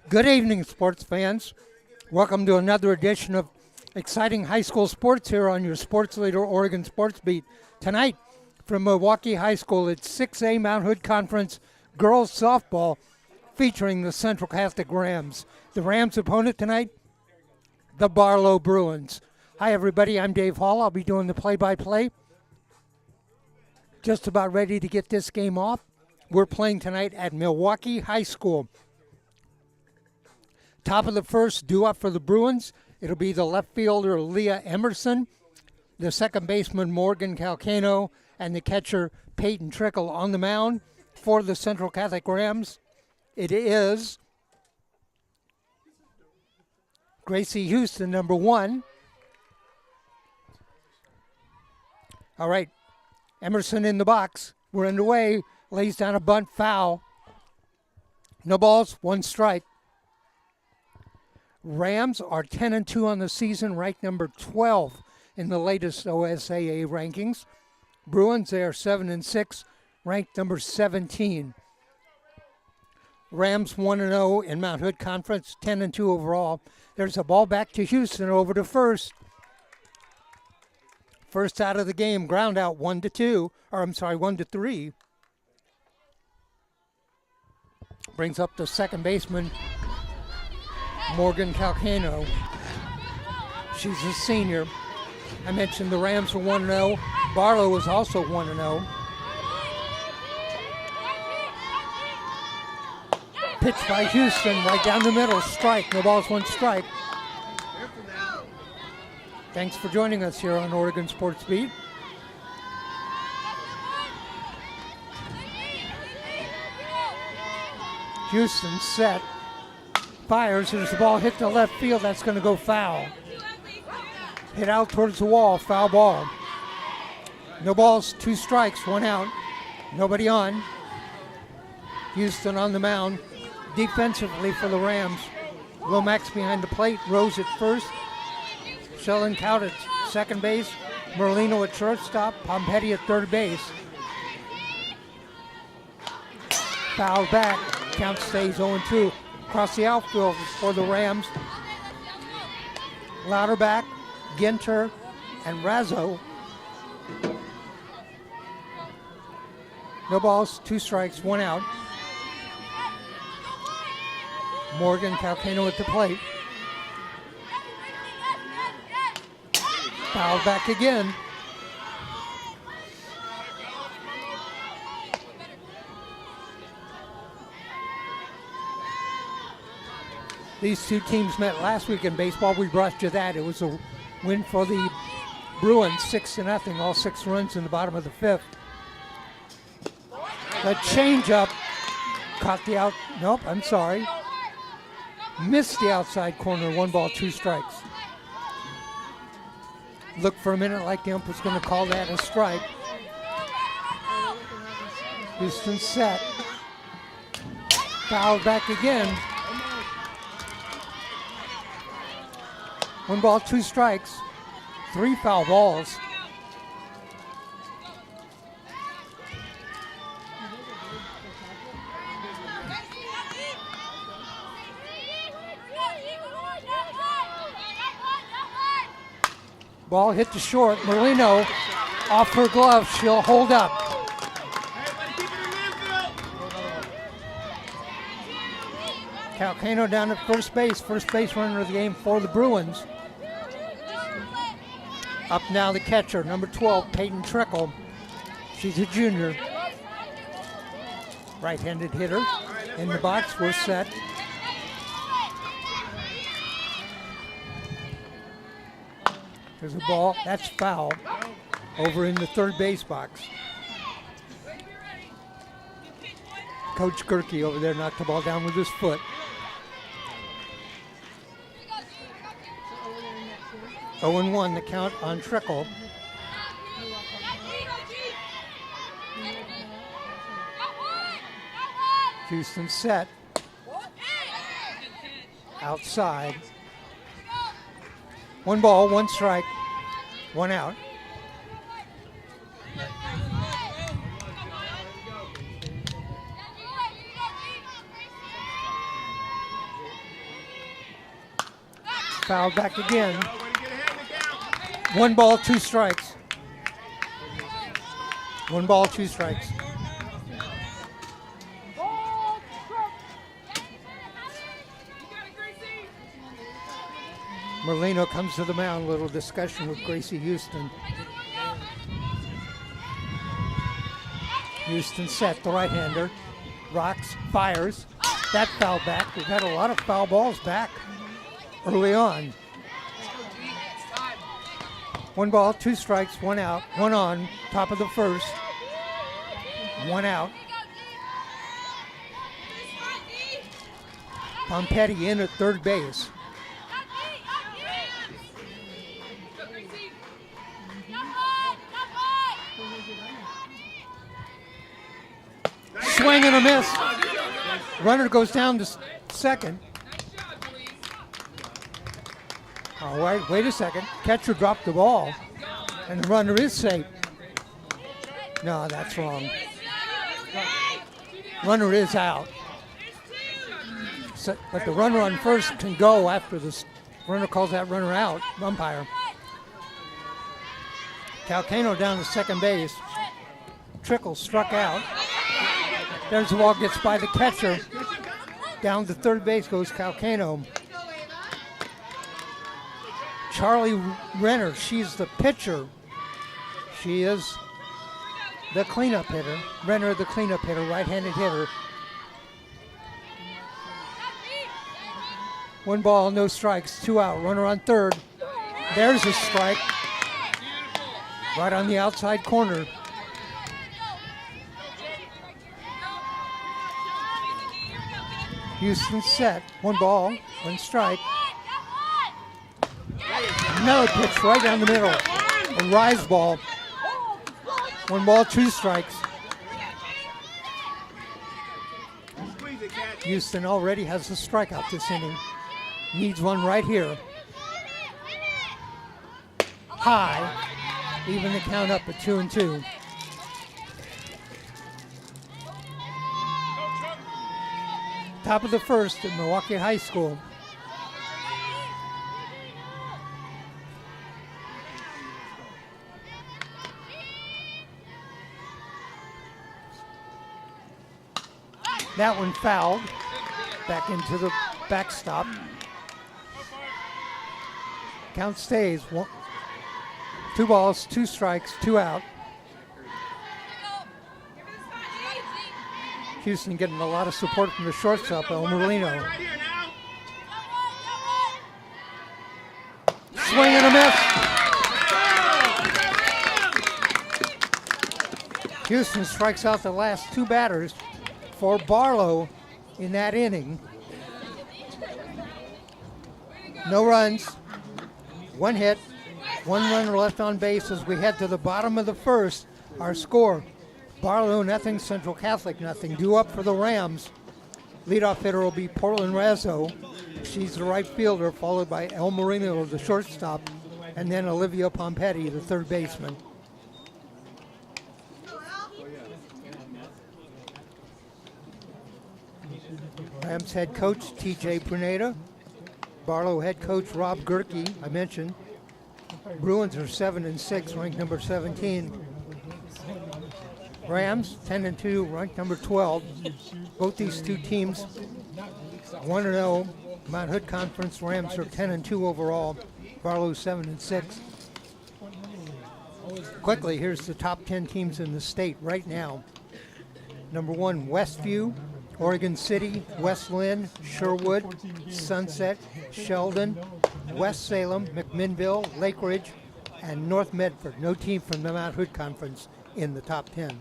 Good evening, sports fans. Welcome to another edition of exciting high school sports here on your Sports Leader Oregon Sports Beat. Tonight, from Milwaukie High School, it's 6A Mount Hood Conference girls softball featuring the Central Catholic Rams. The Rams' opponent tonight, the Barlow Bruins. Hi, everybody. I'm Dave Hall. I'll be doing the play-by-play. Just about ready to get this game off. We're playing tonight at Milwaukie High School. Top of the first, due up for the Bruins. It'll be the left fielder, Leah Emerson, the second baseman, Morgan Calcano, and the catcher, Peyton Trickle, on the mound for the Central Catholic Rams. It is Gracie Houston, number 1. All right, Emerson in the box. We're underway. Lays down a bunt, foul. No balls, 1 strike. Rams are 10-2 on the season, ranked number 12 in the latest OSAA rankings. Bruins, they are 7-6, ranked number 17. Rams 1-0 in Mount Hood Conference, 10-2 overall. There's a ball back to Houston, over to first. First out of the game, ground out 1-3. Brings up the second baseman, Morgan Calcano. She's a senior. I mentioned the Rams were 1-0. Barlow was also 1-0. Pitch by Houston, right down the middle, strike. No balls, 1 strike. Thanks for joining us here on Oregon Sports Beat. Houston set. Fires. There's the ball hit the left field. That's going to go foul. Hit out towards the wall. Foul ball. No balls, 2 strikes, 1 out. Nobody on. Houston on the mound. Defensively for the Rams. Lomax behind the plate. Rose at first. Shellen Kaut at second base. Merlino at shortstop. Pompetti at third base. Foul back. Count stays 0-2. Across the outfield for the Rams. Louderback, Ginter, and Razzo. No balls, 2 strikes, 1 out. Morgan Calcano at the plate. Foul back again. These two teams met last week in baseball. We brought you that. It was a win for the Bruins, 6-0, all 6 runs in the bottom of the 5th. The changeup caught the out. Nope, I'm sorry. Missed the outside corner. 1 ball, 2 strikes. Looked for a minute like the ump was going to call that a strike. Houston set. Fouled back again. 1 ball, 2 strikes, 3 foul balls. Ball hit to short. Merlino off her glove. She'll hold up. Calcano down at first base runner of the game for the Bruins. Up now the catcher, number 12, Peyton Trickle. She's a junior. Right-handed hitter. In the box, we're set. There's a ball, that's foul, over in the third base box. Coach Gerke over there knocked the ball down with his foot. Oh and 1 the count on Trickle. Houston set. Outside. 1 ball, 1 strike, 1 out. Fouled back again. 1 ball, 2 strikes. 1 ball, 2 strikes. Merlino comes to the mound. Little discussion with Gracie Houston. Houston set, the right-hander. Rocks, fires. That foul back. We've had a lot of foul balls back early on. 1 ball, 2 strikes, 1 out, 1 on, top of the first. 1 out. Pompetti in at third base. Swing and a miss. Runner goes down to second. Oh, wait a second. Catcher dropped the ball, and the runner is safe. No, that's wrong. Runner is out. So, but the runner on first can go after the runner calls that runner out, umpire. Calcano down to second base. Trickle struck out. There's the ball, gets by the catcher. Down to third base goes Calcano. Charlie Renner, she's the pitcher. She is the cleanup hitter. Renner, the cleanup hitter, right-handed hitter. 1 ball, no strikes, 2 out. Runner on third. There's a strike. Right on the outside corner. Houston set. 1 ball, 1 strike. Another pitch right down the middle. A rise ball. 1 ball, 2 strikes. Houston already has a strikeout this inning. Needs one right here. High. Even the count up at 2-2. Top of the first at Milwaukie High School. That one fouled. Back into the backstop. Count stays. 2 balls, 2 strikes, 2 out. Houston getting a lot of support from the shortstop, El Merlino. Swing and a miss. Houston strikes out the last 2 batters for Barlow in that inning. No runs, 1 hit, 1 runner left on base as we head to the bottom of the first. Our score, Barlow nothing, Central Catholic nothing. Due up for the Rams. Leadoff hitter will be Portland Razzo. She's the right fielder, followed by El Marino, the shortstop, and then Olivia Pompetti, the third baseman. Rams head coach TJ Pruneda. Barlow head coach Rob Gerke, I mentioned. Bruins are 7-6, ranked number 17. Rams 10-2, ranked number 12. Both these 2 teams 1-0. Mount Hood Conference. Rams are 10-2 overall. Barlow 7-6. Quickly, here's the top 10 teams in the state right now. Number 1, Westview, Oregon City, West Lynn, Sherwood, Sunset, Sheldon, West Salem, McMinnville, Lake Ridge, and North Medford. No team from the Mount Hood Conference in the top 10.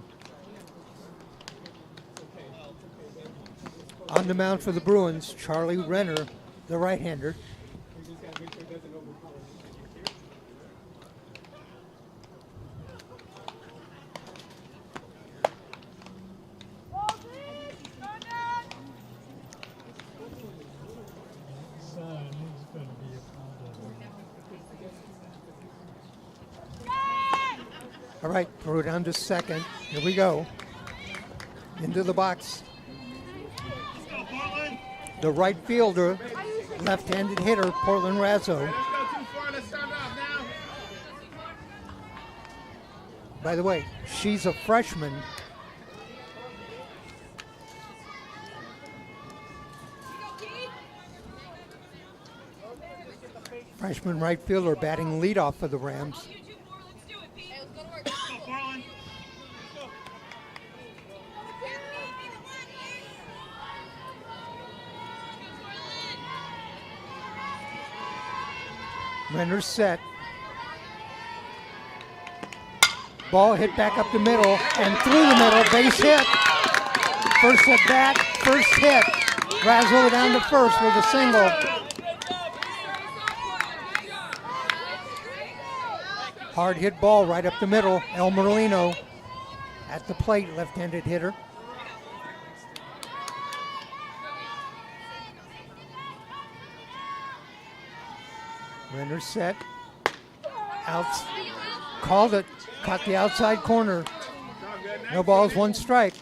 On the mound for the Bruins, Charlie Renner, the right-hander. All right, throw it down to second. Here we go. Into the box. The right fielder, left-handed hitter, Portland Razzo. By the way, she's a freshman. Freshman right fielder batting leadoff for the Rams. Renner's set. Ball hit back up the middle and through the middle, base hit. First at bat, first hit. Razzo down to first with a single. Hard hit ball right up the middle. El Merlino at the plate, left-handed hitter. Renner set. Out. Called it. Caught the outside corner. No balls, one strike.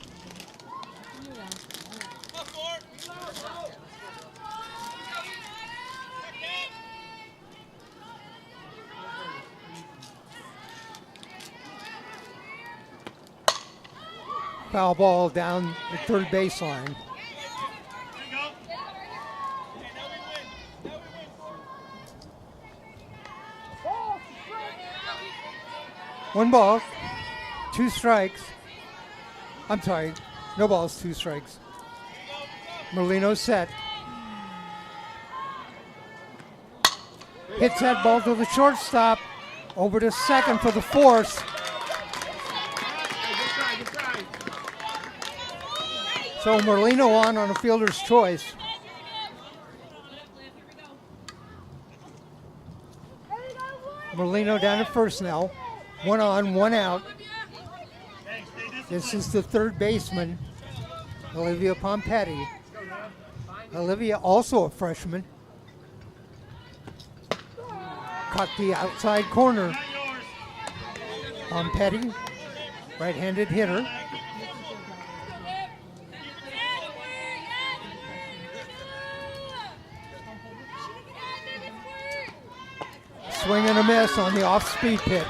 Foul ball down the third baseline. One ball, two strikes. I'm sorry, no balls, two strikes. Merlino set. Hits that ball to the shortstop. Over to second for the force. So Merlino on a fielder's choice. Merlino down at first now. One on, one out. This is the third baseman, Olivia Pompetti. Olivia, also a freshman. Caught the outside corner. Pompetti, right-handed hitter. Swing and a miss on the off-speed pitch.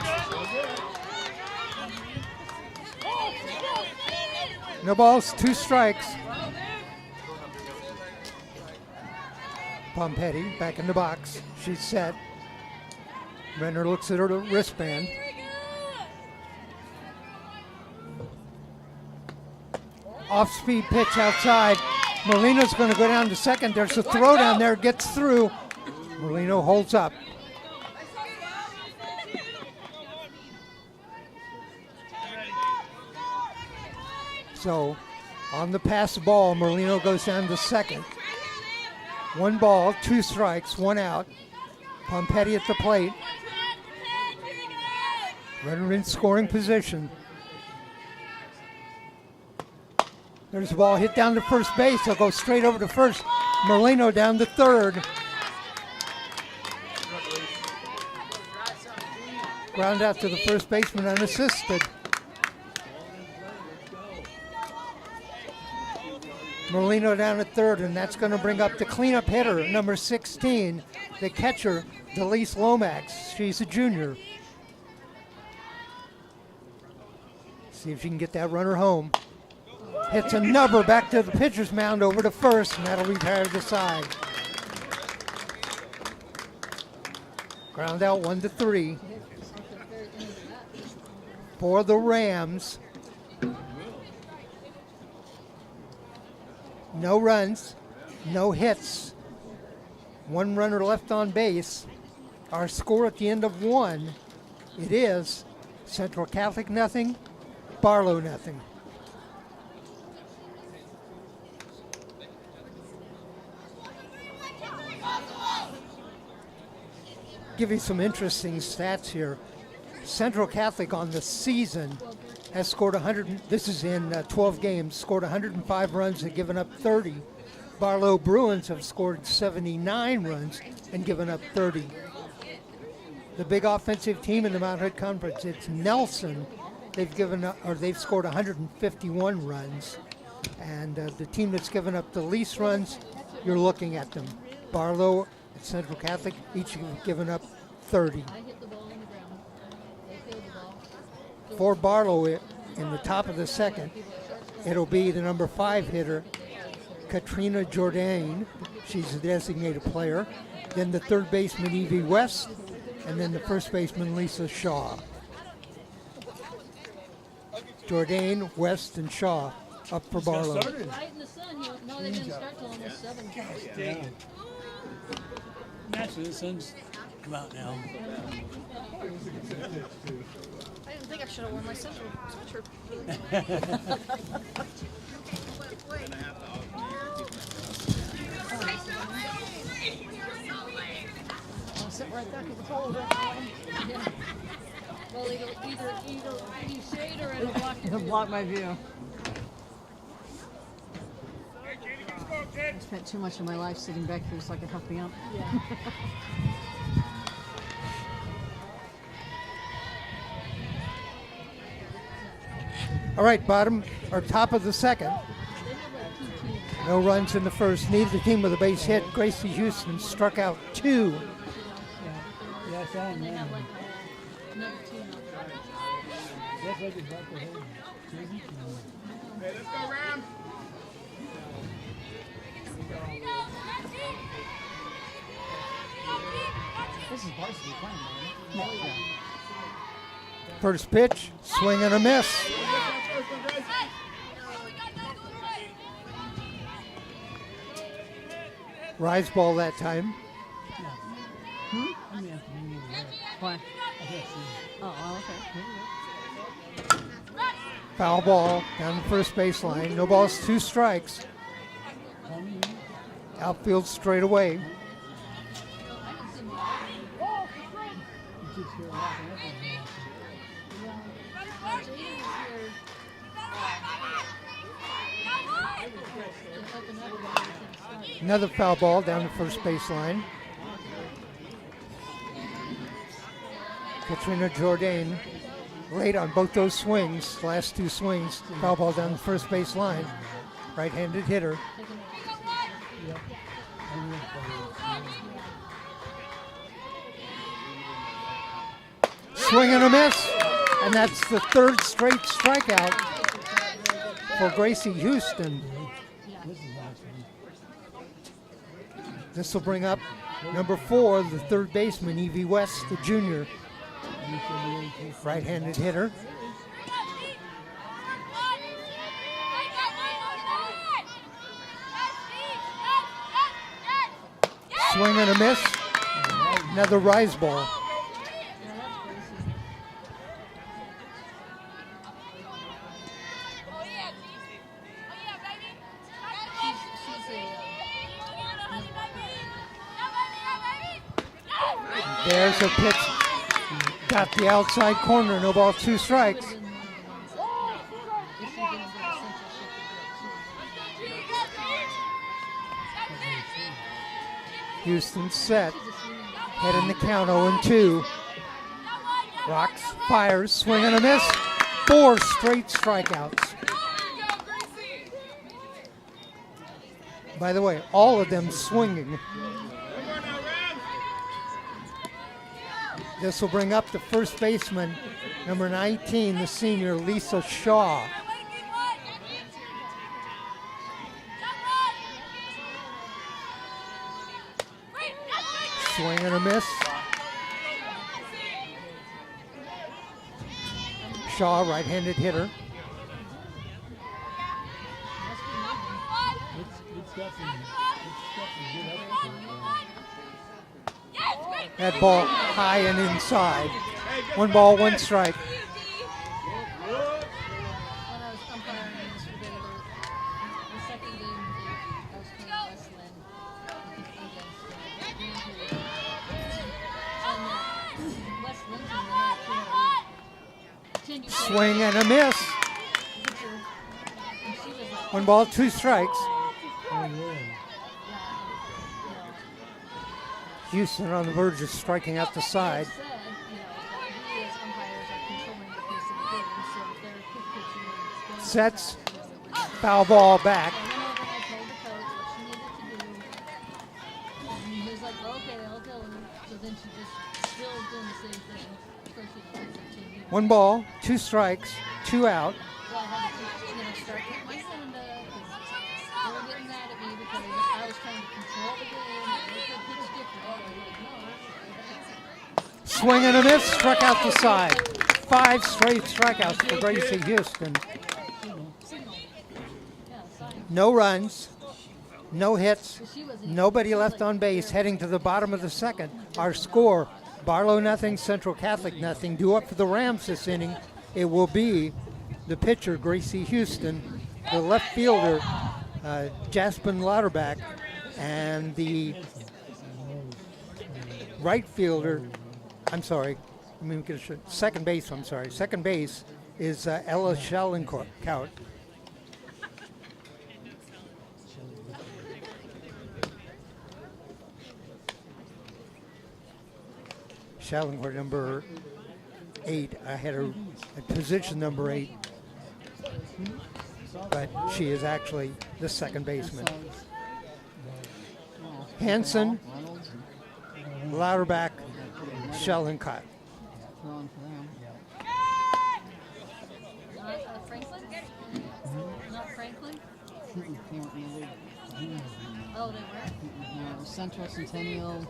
No balls, two strikes. Pompetti back in the box. She's set. Renner looks at her wristband. Off-speed pitch outside. Merlino's going to go down to second. There's a throw down there. Gets through. Merlino holds up. So, on the pass ball, Merlino goes down to second. One ball, two strikes, one out. Pompetti at the plate. Runner in scoring position. There's the ball hit down to first base. They'll go straight over to first. Merlino down to third. Ground out to the first baseman unassisted. Merlino down at third, and that's going to bring up the cleanup hitter, number 16, the catcher, Delise Lomax. She's a junior. See if she can get that runner home. Hits a number back to the pitcher's mound over to first, and that'll retire the side. Ground out 1-3. For the Rams. No runs, no hits, one runner left on base. Our score at the end of one, it is Central Catholic nothing, Barlow nothing. Give you some interesting stats here. Central Catholic on the season has scored 100, this is in 12 games, scored 105 runs and given up 30. Barlow Bruins have scored 79 runs and given up 30. The big offensive team in the Mount Hood Conference, it's Nelson. They've scored 151 runs. And the team that's given up the least runs, you're looking at them. Barlow and Central Catholic each have given up 30. I hit the ball on the ground. They filled the ball. For Barlow in the top of the second, it'll be the number 5 hitter, Katrina Jordan. She's a designated player. Then the third baseman, Evie West, and then the first baseman, Lisa Shaw. Jordan, West, and Shaw up for Barlow. Right in the sun. No, they didn't start till almost 7. Yeah. Naturally, the sun's come out now. I didn't think I should have worn my sweatshirt. I'll sit right there because the pole is right. Yeah. Well, either shade or it'll block your view. Block my view. I spent too much of my life sitting back here so I could help me out. Yeah. All right, bottom or top of the second. No runs in the first. Neither team with a base hit. Gracie Houston struck out 2. Yes, I am. They have like another 2 now. That's like it's about the whole crazy. Hey, let's go, Ram. This is varsity playing, man. First pitch, swing and a miss. Rise ball that time. Why? Oh, okay. Foul ball down the first baseline. No balls, 2 strikes. Outfield straight away. Another foul ball down the first baseline. Katrina Jordan late on both those swings, last 2 swings. Foul ball down the first baseline. Right-handed hitter. Swing and a miss, and that's the 3rd straight strikeout for Gracie Houston. This will bring up number 4, the third baseman, Evie West, the junior. Right-handed hitter. Swing and a miss. Another rise ball. There's a pitch. Got the outside corner. No ball, 2 strikes. Houston set. Head in the count, 0-2. Rocks, fires, swing and a miss. 4 straight strikeouts. By the way, all of them swinging. This will bring up the first baseman, number 19, the senior, Lisa Shaw. Swing and a miss. Shaw, right-handed hitter. That ball high and inside. 1 ball, 1 strike. When I was umpiring this for the second game, I was playing Westland against Westland. Swing and a miss. 1 ball, 2 strikes. Houston on the verge of striking out the side. Sets, foul ball back. 1 ball, 2 strikes, 2 out. So I had to start getting my phone up. They were getting mad at me because I was trying to control the game and make the pitch different. I'm like, no. Swing and a miss, struck out the side. 5 straight strikeouts for Gracie Houston. Signal. Yeah, sign. No runs, no hits, She wasn't nobody left on base. Heading to the bottom of the second. Our score, Barlow nothing, Central Catholic nothing. Due up for the Rams this inning, it will be the pitcher, Gracie Houston, the left fielder, Jasmine Lauterbach, and the right fielder, second base, Second base is Ella Schellencout. Schellencout, number 8. I had her at position number 8, but she is actually the second baseman. Hanson, Lauterbach, Schellencout. Throwing for them. Not Franklin? Not Franklin? They weren't in the league. Oh, they were? It was Central, Centennial,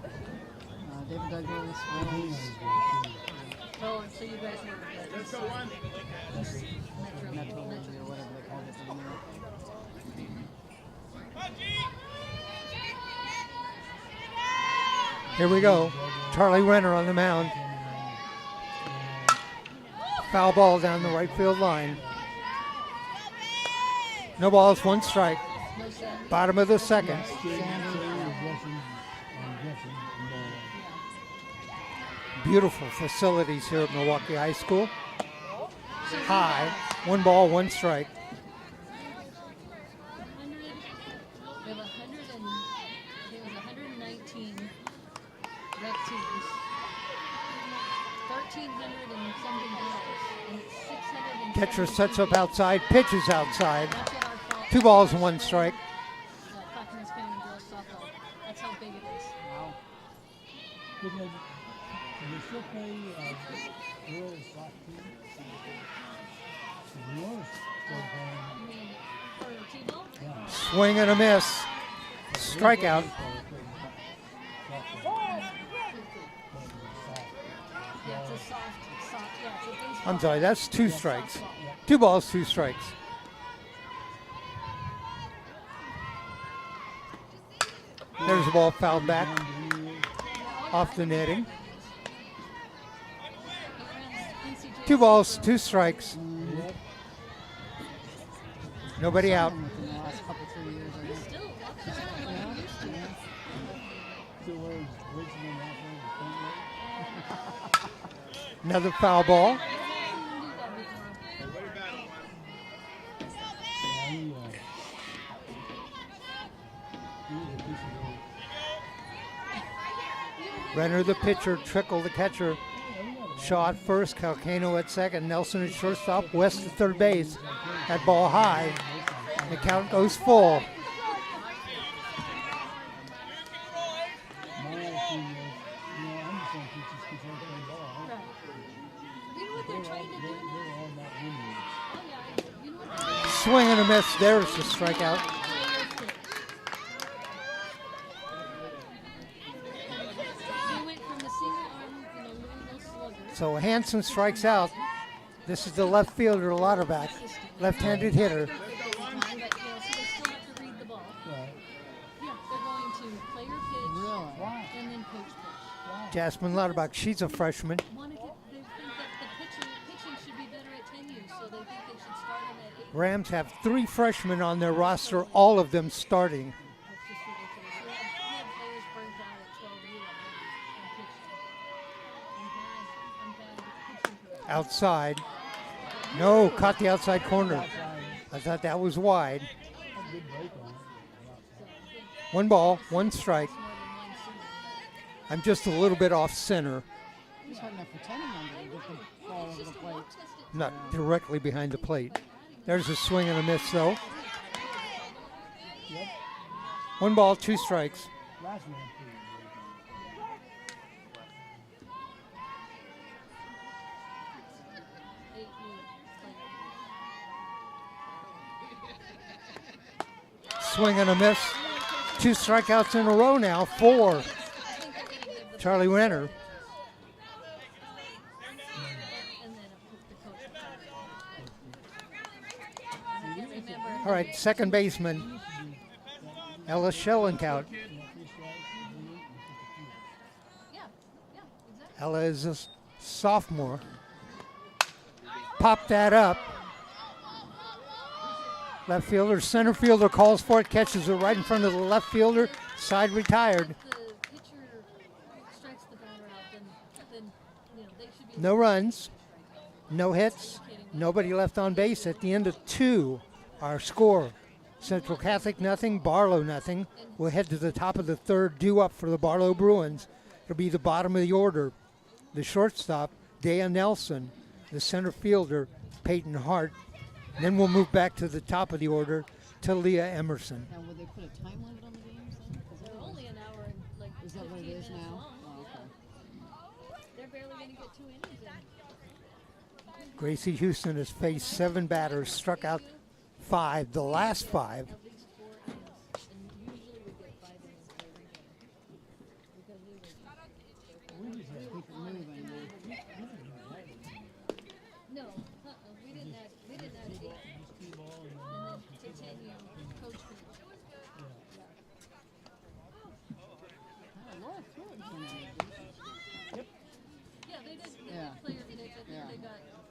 David Douglas, Reynolds, Oh, so you guys were Let's go one. Metro, or whatever they called it. down there. Here we go. Charlie Renner on the mound. Foul ball down the right field line. No balls, 1 strike. Bottom of the second. Beautiful facilities here at Milwaukie High School. High, 1 ball, 1 strike. We have 119 rec teams. 1,300 and something girls. And it's 600 Catcher sets up outside, pitches outside. That's what our fall. 2 balls, 1 strike. Clackamas County girls softball. That's how big it is. Wow. Didn't they still play girls soccer team? The North still playing. I mean, for T-ball? Yeah. Swing and a miss. Strikeout. Yeah, it's a soft, yeah, it's a baseball. I'm sorry, that's 2 strikes. 2 balls, 2 strikes. There's the ball fouled back off the netting. 2 balls, 2 strikes. Nobody out. Within the last couple, 3 years, I guess. Still, Still wears original national defense. Another foul ball. Hey, what about one? Yeah, he was a piece of work. Renner the pitcher, Trickle the catcher. Shaw at first, Calcano at second, Nelson at shortstop, West at third base. That ball high. The count goes full. My attitude was, I'm just going to teach these kids how to play ball. right. You know what they're trying to do They now? were all about winning. Oh, yeah. You know what they're Swing and a miss. There's the strikeout. They went from the single arm, Louisville slugger. So Hanson strikes out. This is the left fielder, Lauterbach, left-handed hitter. But, see, they still have to read the ball. Right. Yeah, they're going to player pitch Really? and then coach pitch. Jasmine Lauterbach, she's a freshman. They think that the pitching should be better at 10 years, so they think they should start them at 8. Rams have 3 freshmen on their roster, all of them starting. That's just ridiculous. We have players burnt out at 12 years already on pitching. I'm bad at pitching. Outside. No, caught the outside corner. I thought that was wide. Good break on it. 1 ball, 1 strike. More than one season. I'm just a little bit off center, He's hard enough pretending on to get the ball over the plate. not directly behind the plate. There's a swing and a miss, though. 1 ball, 2 strikes. Last one, too. swing and a miss. 2 strikeouts in a row now for Charlie Renner. All right, second baseman, Ella Schellenkout. Ella is a sophomore. Pop that up. Left fielder, center fielder calls for it, catches it right in front of the left fielder, side retired. No runs, no hits, nobody left on base. At the end of 2, our score, Central Catholic nothing, Barlow nothing. We'll head to the top of the 3rd, due up for the Barlow Bruins. It'll be the bottom of the order. The shortstop, Dea Nelson. The center fielder, Peyton Hart. And then we'll move back to the top of the order to Leah Emerson. Now, would they put a time limit on the games then? They're only an hour and like Is that what it 15 is minutes now? long. Oh, okay. They're barely going to get 2 innings in. Gracie Houston has faced 7 batters, struck out 5, the last 5. At least 4 innings. And usually we get 5 innings every game. Because we were Keep it moving. no, we didn't add 8. And then to 10 coach could Laura threw it in some of these. yeah, they did. They Yeah. did players. They got. Yeah. They got 4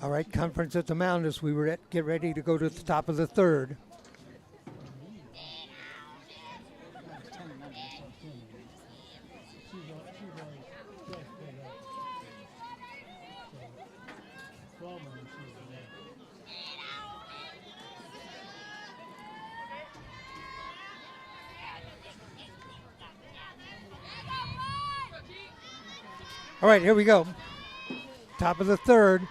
All right, conference at the mound as we get ready to go to the top of the 3rd. All right, here we go. Top of the 3rd.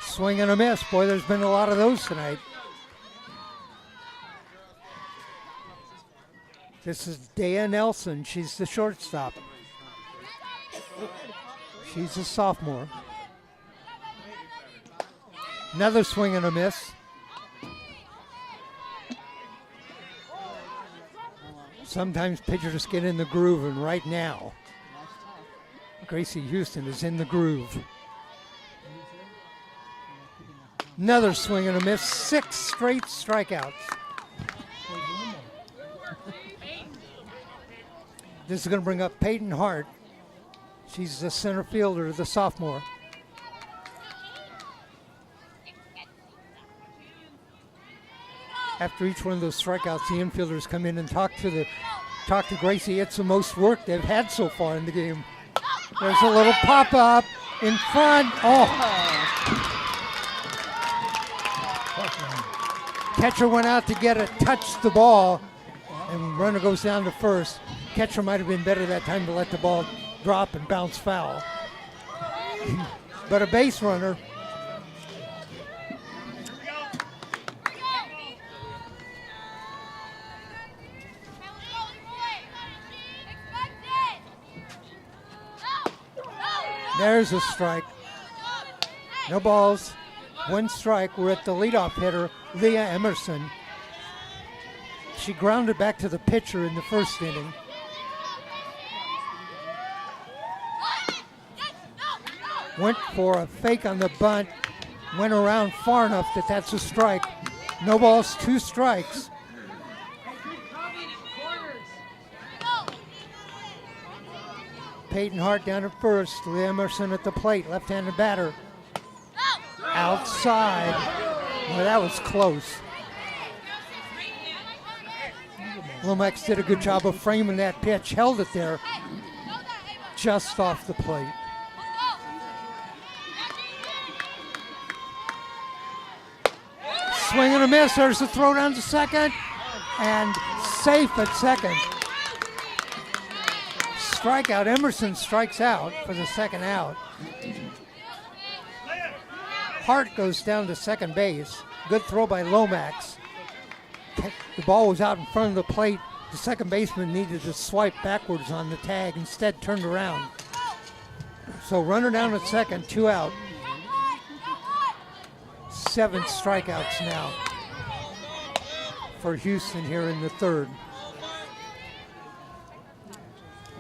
Swing and a miss. Boy, there's been a lot of those tonight. This is Dea Nelson. She's the shortstop. She's a sophomore. Another swing and a miss. Sometimes pitchers get in the groove, and right now, Gracie Houston is in the groove. Another swing and a miss. 6 straight strikeouts. This is going to bring up Peyton Hart. She's the center fielder, the sophomore. After each one of those strikeouts, the infielders come in and talk to Gracie. It's the most work they've had so far in the game. There's a little pop-up in front. Oh! Catcher went out to get it, touched the ball, and runner goes down to first. Catcher might have been better that time to let the ball drop and bounce foul. But a base runner. There's a strike. No balls. 1 strike. We're at the leadoff hitter, Leah Emerson. She grounded back to the pitcher in the 1st inning. Went for a fake on the bunt. Went around far enough that that's a strike. No balls, 2 strikes. Peyton Hart down at first. Leah Emerson at the plate. Left-handed batter. Outside. Well, that was close. Lomax did a good job of framing that pitch. Held it there. Just off the plate. Swing and a miss. There's the throw down to second. And safe at second. Strikeout. Emerson strikes out for the 2nd out. Hart goes down to second base. Good throw by Lomax. The ball was out in front of the plate. The second baseman needed to swipe backwards on the tag. Instead, turned around. So runner down at second, 2 out. 7 strikeouts now for Houston here in the third.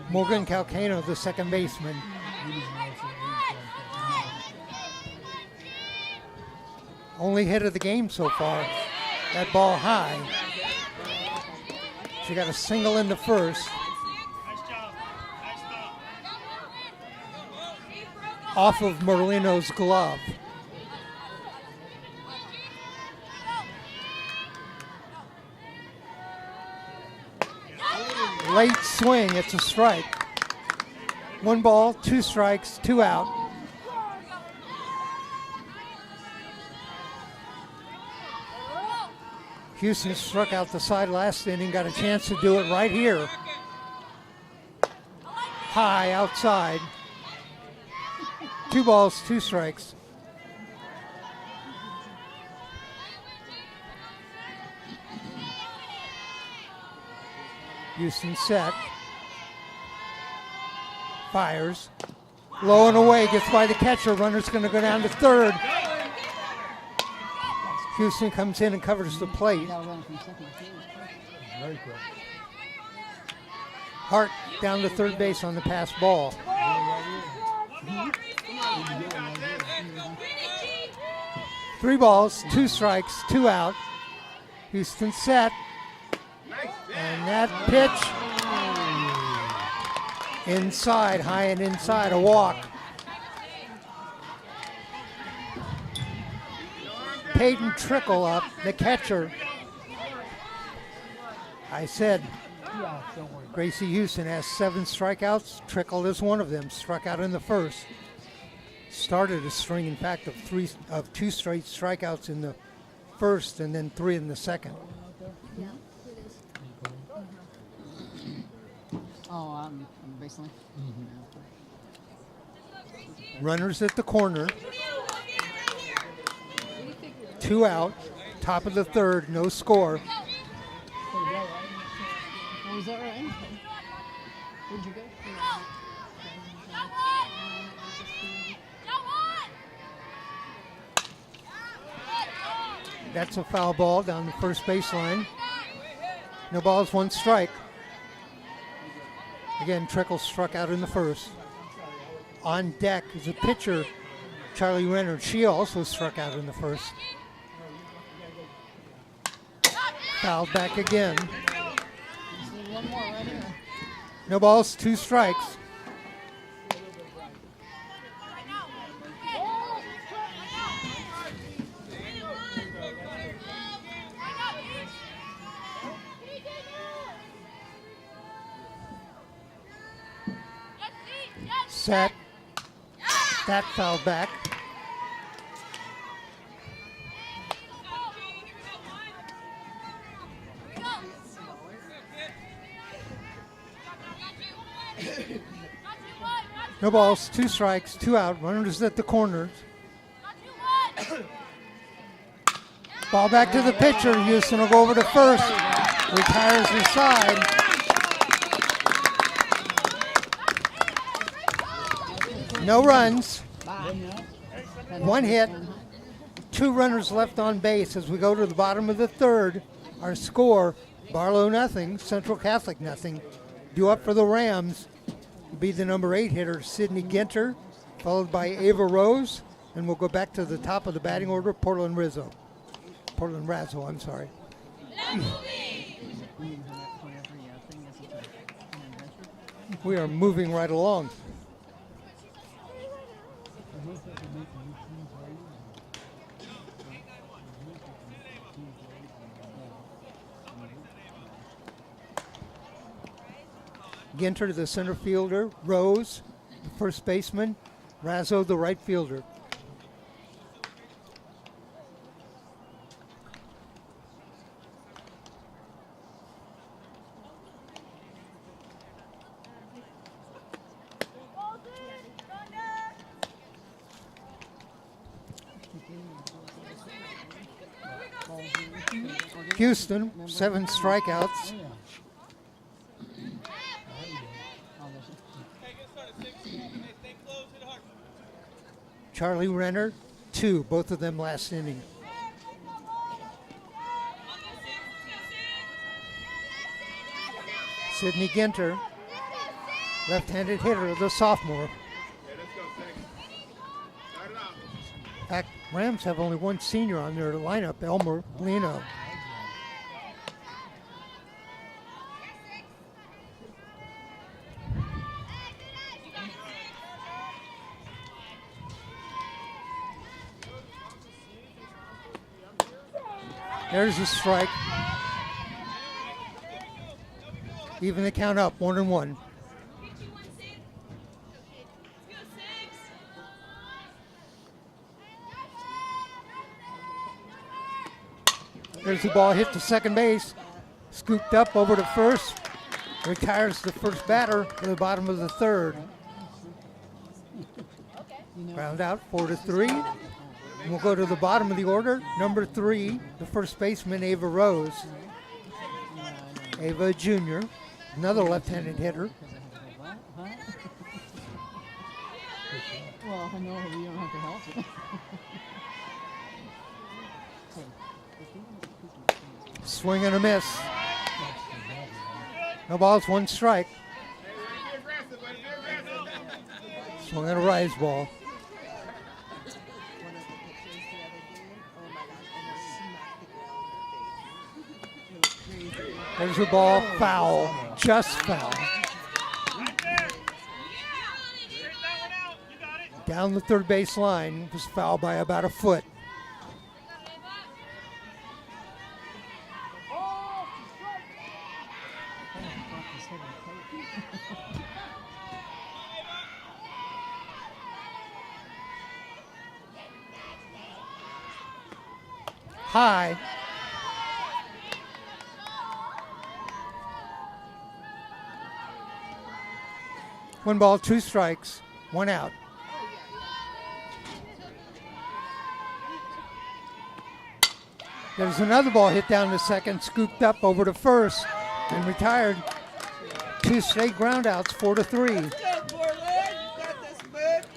Morgan Calcano, the second baseman. Only hit of the game so far. That ball high. She got a single in the first. Off of Merlino's glove. Late swing, it's a strike. 1 ball, 2 strikes, 2 out. Houston struck out the side last inning, got a chance to do it right here. High outside. 2 balls, 2 strikes. Houston set. Fires. Low and away, gets by the catcher. Runner's going to go down to third. Houston comes in and covers the plate. Very quick. Hart down to third base on the pass ball. 3 balls, 2 strikes, 2 out. Houston set. And that pitch inside, high and inside, a walk. Peyton Trickle up, the catcher. I said Yeah, don't worry. Gracie Houston has 7 strikeouts. Trickle is one of them. Struck out in the first. Started a string, in fact, of 2 straight strikeouts in the first, and then 3 in the second. Yeah, it is. Oh, I'm basically. Runners at the corner. 2 out. Top of the third. No score. Oh, is that right? Where'd you go? That's a foul ball down the first baseline. No balls, 1 strike. Again, Trickle struck out in the first. On deck is a pitcher, Charlie Renner. She also struck out in the first. Fouled back again. One more right here. No balls, 2 strikes. Set. That fouled back. No balls, 2 strikes, 2 out. Runners at the corners. Ball back to the pitcher. Houston will go over to first. Retires the side. No runs. 1 hit. 2 runners left on base as we go to the bottom of the third. Our score, Barlow nothing, Central Catholic nothing. Due up for the Rams will be the number 8 hitter, Sydney Ginter, followed by Ava Rose, and we'll go back to the top of the batting order, Portland Razzo, I'm sorry. We are moving right along. Ginter, the center fielder. Rose, the first baseman. Razzo, the right fielder. Houston, 7 strikeouts. Charlie Renner, 2, both of them last inning. Sidney Ginter, left-handed hitter, the sophomore. Okay, let's go, Six. Start it out. In fact, Rams have only one senior on their lineup, Elmer Lino. There's a strike. Even the count up, 1-1. There's the ball hit to second base. Scooped up over to first. Retires the first batter to the bottom of the third. Ground out, 4-3. And we'll go to the bottom of the order. Number 3, the first baseman, Ava Rose. Ava Jr., another left-handed hitter. Well, I know you don't have to help it. Swing and a miss. No balls, 1 strike. Be aggressive, buddy. Be aggressive. Swing and a rise ball. There's the ball, foul, just foul. Right there. Straighten that one out. You got it. Down the third base line, was fouled by about a foot. High. One ball, 2 strikes, 1 out. There's another ball hit down to second, scooped up over to first, and retired. 2 straight groundouts, 4-3.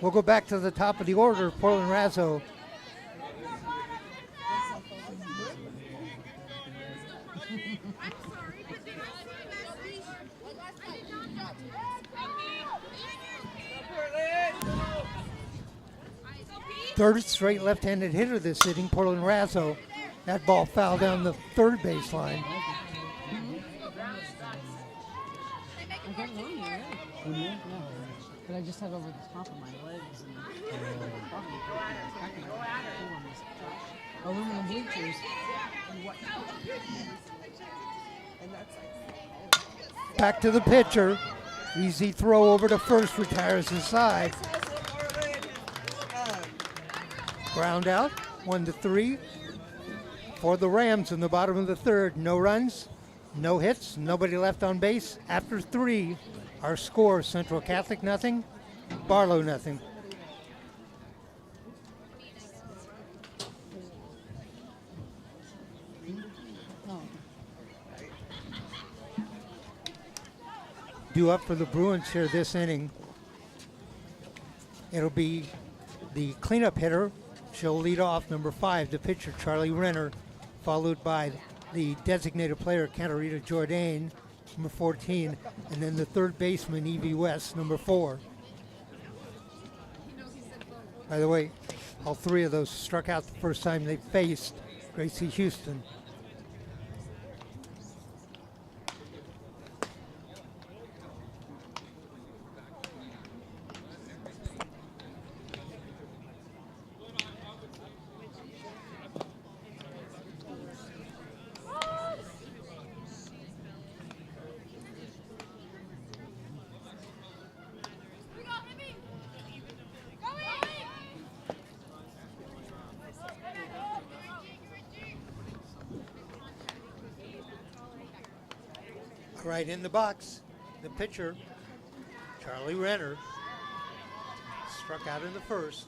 We'll go back to the top of the order, Portland Razzo. Third straight left-handed hitter this inning, Portland Razzo. That ball fouled down the third base line. I got one here. Yeah. But I just had over the top of my legs and aluminum bleachers. Back to the pitcher. Easy throw over to first, retires his side. Ground out, 1-3 for the Rams in the bottom of the third. No runs, no hits, nobody left on base. After 3, our score: Central Catholic nothing, Barlow nothing. Due up for the Bruins here this inning. It'll be the cleanup hitter. She'll lead off, number 5, the pitcher, Charlie Renner, followed by the designated player, Cantarita Jourdain, number 14, and then the third baseman, Evie West, number 4. By the way, all 3 of those struck out the first time they faced Gracie Houston. Right in the box, the pitcher, Charlie Renner, struck out in the first.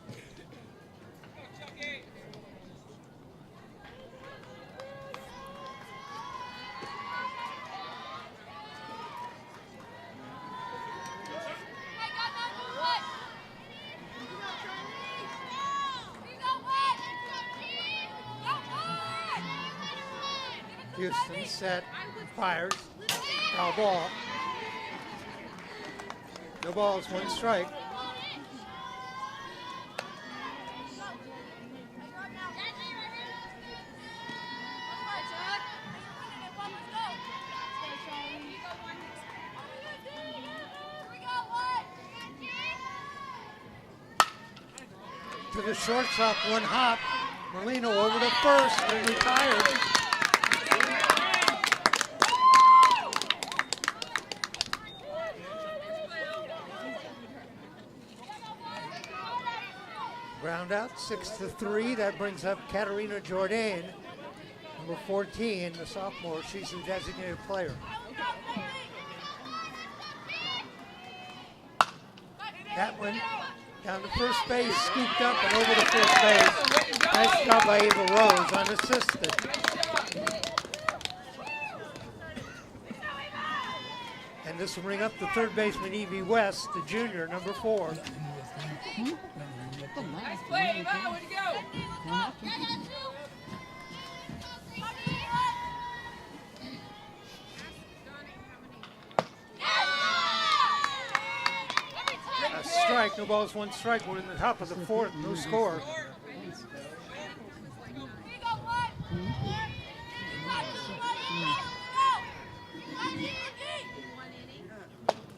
Houston set, fires, foul ball. No balls, 1 strike. To the shortstop, 1 hop. Molino over to first and retired. Ground out, 6-3. That brings up Katarina Jordan, number 14, the sophomore. She's the designated player. That one down to first base, scooped up and over to first base. Nice job by Ava Rose, unassisted. And this will bring up the third baseman, Evie West, the junior, number 4. Nice play, Eva. Way to go. A strike, no balls, 1 strike. We're in the top of the 4th, no score.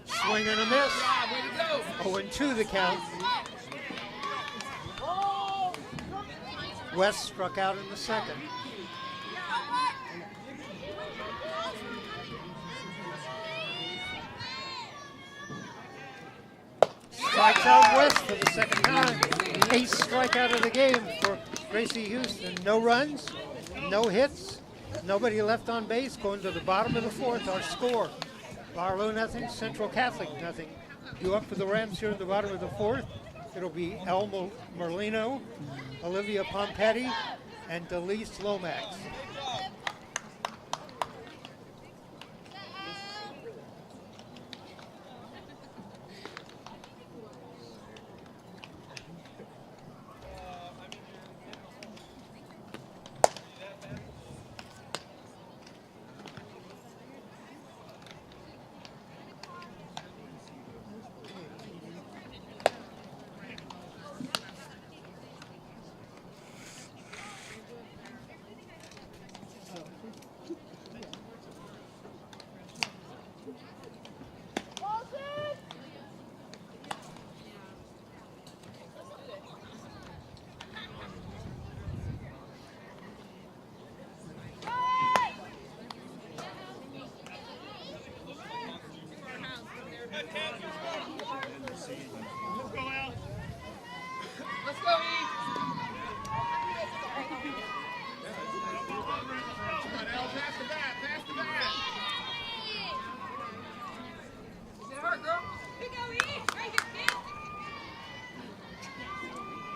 Swing and a miss. 0-2 the count. West struck out in the 2nd. Strikes out West for the 2nd time. 8th strikeout of the game for Gracie Houston. No runs, no hits, nobody left on base. Going to the bottom of the 4th, our score. Barlow nothing, Central Catholic nothing. Due up for the Rams here at the bottom of the 4th. It'll be El Merlino, Olivia Pompetti, and Delise Lomax.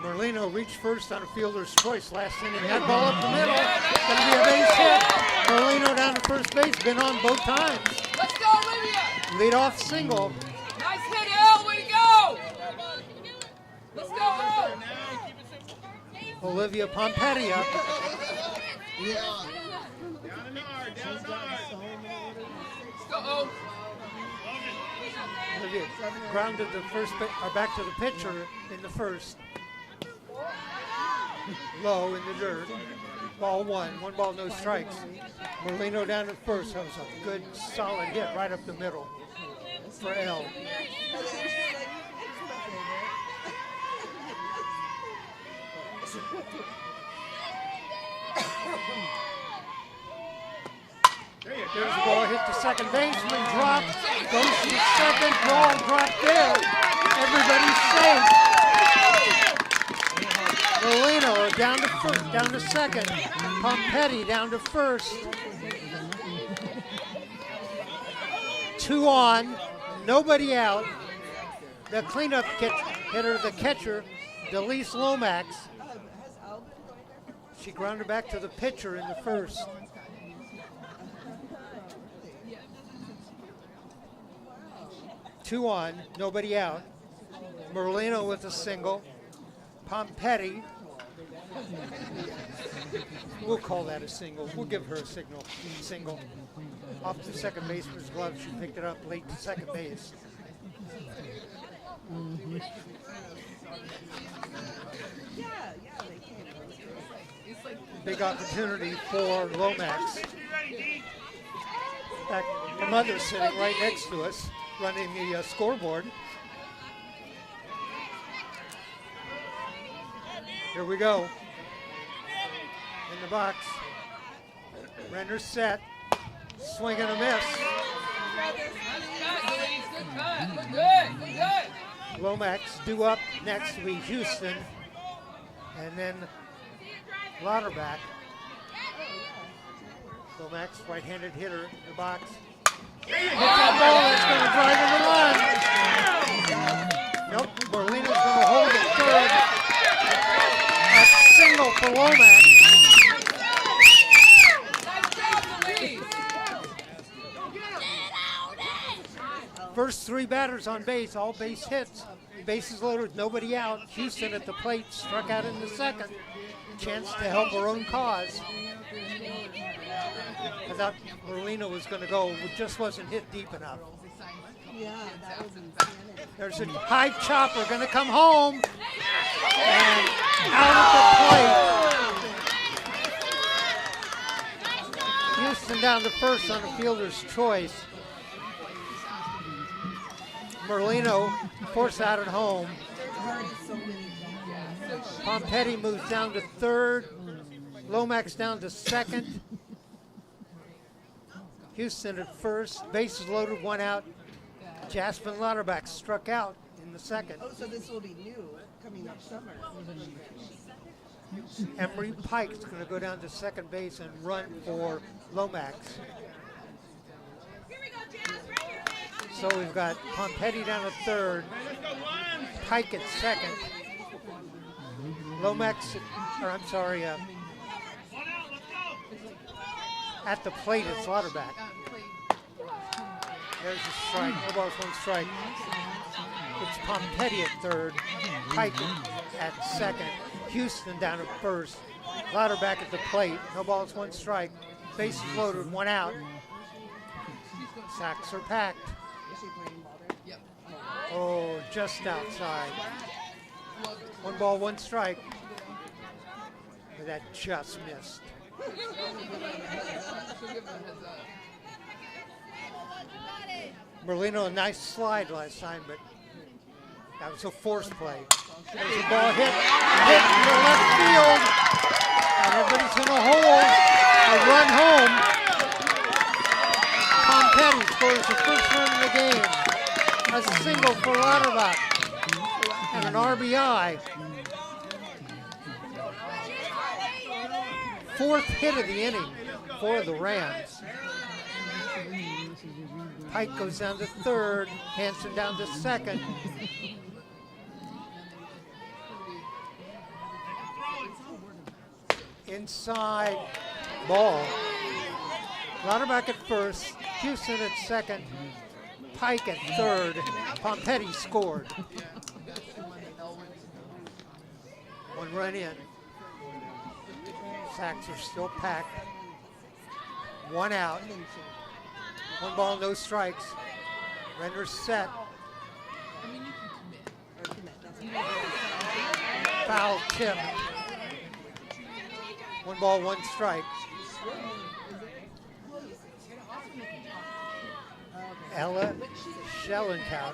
Merlino reached first on a fielder's choice last inning. That ball up the middle. Going to be a base hit. Merlino down to first base. Been on both times. Let's go, Olivia. Leadoff single. Nice hit, El. Way to go. Let's go, El. Olivia Pompetti up. Let's go, O. Olivia grounded the first, or back to the pitcher in the first. Low in the dirt. Ball 1. 1 ball, no strikes. Merlino down at first. That was a good, solid hit right up the middle for El. There's the ball hit to second baseman. Drop. Goes to second. Ball dropped there. Everybody's safe. Merlino down to first, down to second. Pompetti down to first. 2 on, nobody out. The cleanup hitter, the catcher, Delise Lomax. She grounded back to the pitcher in the first. 2 on, nobody out. Merlino with a single. Pompetti, we'll call that a single. We'll give her a single. Off the second baseman's glove, she picked it up late to second base. Big opportunity for Lomax. In fact, her mother's sitting right next to us, running the scoreboard. Here we go. In the box. Render's set. Swing and a miss. Lomax due up next to be Houston. And then Lauterbach. Lomax, right-handed hitter in the box. Hits that ball, that's going to drive in the line. Nope, Merlino's going to hold it third. A single for Lomax. First three batters on base, all base hits. Bases loaded, nobody out. Houston at the plate, struck out in the second. Chance to help her own cause. I thought Merlino was going to go, it just wasn't hit deep enough. Yeah, that was insanity. There's a high chopper going to come home. And out at the plate. Houston down to first on the fielder's choice. Merlino forced out at home. Pompetti moves down to third. Lomax down to second. Houston at first. Bases loaded, one out. Jasper Lauterbach struck out in the second. Oh, so this will be new coming up summer. Emery Pike's going to go down to second base and run for Lomax. So we've got Pompetti down at third, Pike at second, Lomax, at the plate it's Lauterbach. There's a strike, no balls, one strike. It's Pompetti at third, Pike at second, Houston down at first, Lauterbach at the plate, no balls, one strike. Bases loaded, one out. Sacks are packed. Oh, just outside. One ball, one strike. But that just missed. Merlino, a nice slide last time, but that was a forced play. There's a ball hit to left field, and everybody's in the hole. A run home. Pompetti scores the first run of the game. A single for Lauterbach and an RBI. Fourth hit of the inning for the Rams. Pike goes down to third, Hanson down to second. Inside ball. Lauterbach at first, Houston at second. Pike at third. Pompetti scored. One run in. Sacks are still packed. One out. One ball, no strikes. Render's set. Foul tip. One ball, one strike. Ella Schellenkout.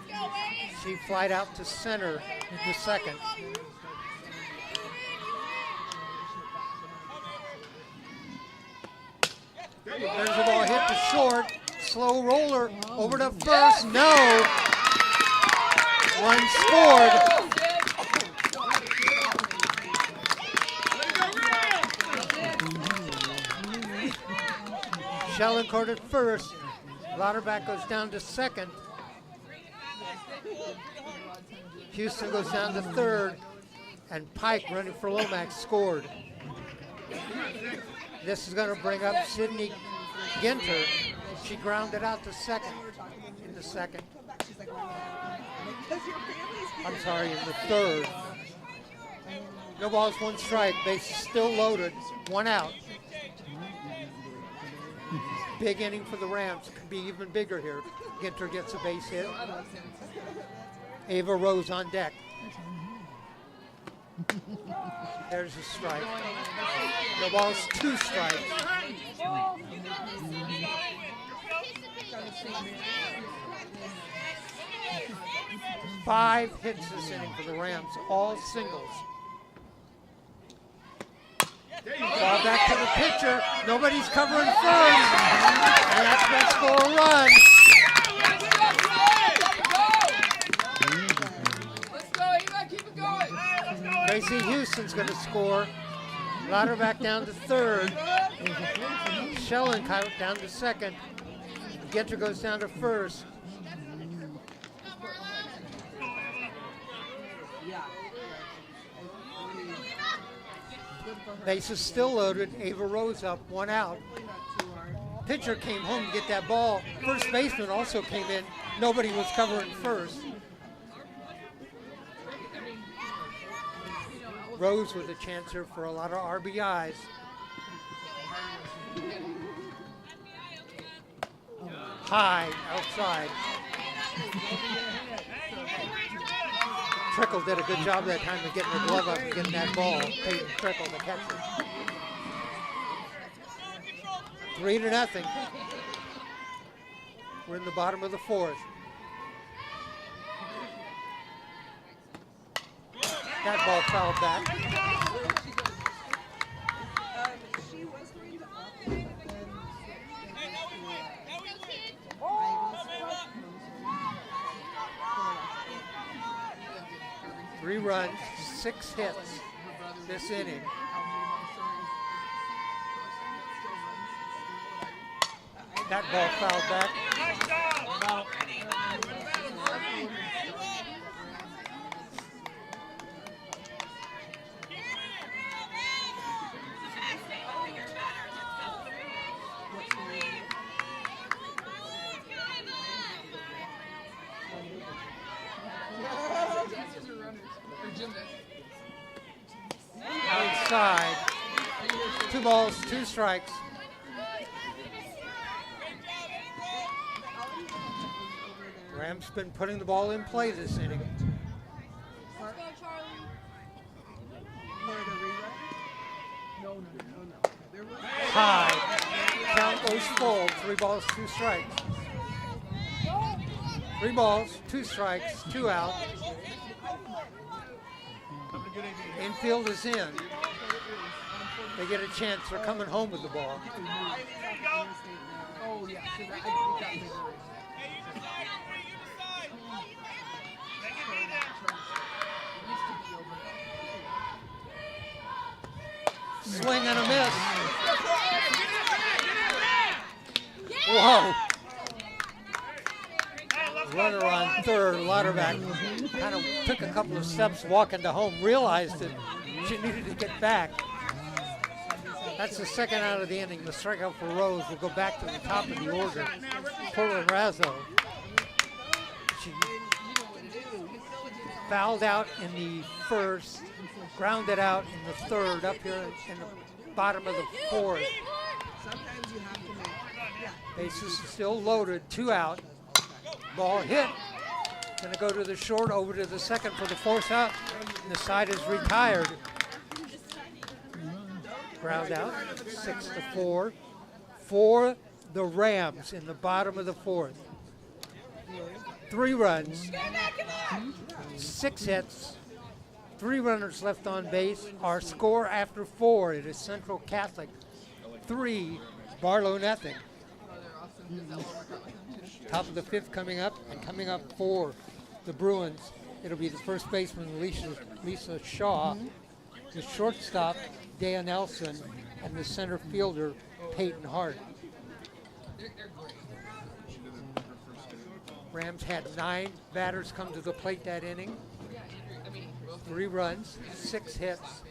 She flied out to center in the second. There's a ball hit to short. Slow roller over to first. No. One scored. Schellenkout at first. Lauterbach goes down to second. Houston goes down to third. And Pike, running for Lomax, scored. This is going to bring up Sydney Ginter. She grounded out to second in the second. I'm sorry, in the third. No balls, one strike. Bases still loaded. One out. big inning for the Rams. It could be even bigger here. Ginter gets a base hit. Ava Rose on deck. There's a strike. The ball's 2 strikes. 5 hits this inning for the Rams, all singles. Ball back to the pitcher. Nobody's covering first. And that's going to score a run. Let's go, Eli, keep it going. Gracie Houston's going to score. Lauterbach down to third. Schellenkout down to second. Ginter goes down to first. Bases still loaded. Ava Rose up, 1 out. Pitcher came home to get that ball. First baseman also came in. Nobody was covering first. Rose with a chance here for a lot of RBIs. High outside. Trickle did a good job that time of getting the glove up and getting that ball. Peyton Trickle, the catcher. 3-0. We're in the bottom of the 4th. That ball fouled back. She was going to operate and then 3 runs, 6 hits this inning. That ball fouled back. Outside. 2 balls, 2 strikes. Rams been putting the ball in play this inning. Let's go, Charlie. High. Count goes full. 3 balls, 2 strikes. 3 balls, 2 strikes, 2 out. Infield is in. They get a chance. They're coming home with the ball. oh yeah, I got bigger. Swing and a miss. Whoa. Runner on third. Lauterbach kind of took a couple of steps walking to home, realized that she needed to get back. That's the 2nd out of the inning. The strikeout for Rose will go back to the top of the order. Portland Razzo. She fouled out in the 1st, grounded out in the 3rd, up here in the bottom of the 4th. Sometimes you have to make, Bases still loaded, 2 out. Ball hit. Gonna go to the short, over to the 2nd for the 4th out. And the side is retired. Ground out, 6-4 for the Rams in the bottom of the 4th. 3 runs, 6 hits, 3 runners left on base. Our score after 4, it is Central Catholic 3, Barlow nothing. Top of the 5th coming up, and coming up for the Bruins, it'll be the first baseman Lisa Shaw, the shortstop Dea Nelson, and the center fielder Peyton Hart. Rams had 9 batters come to the plate that inning. 3 runs, 6 hits.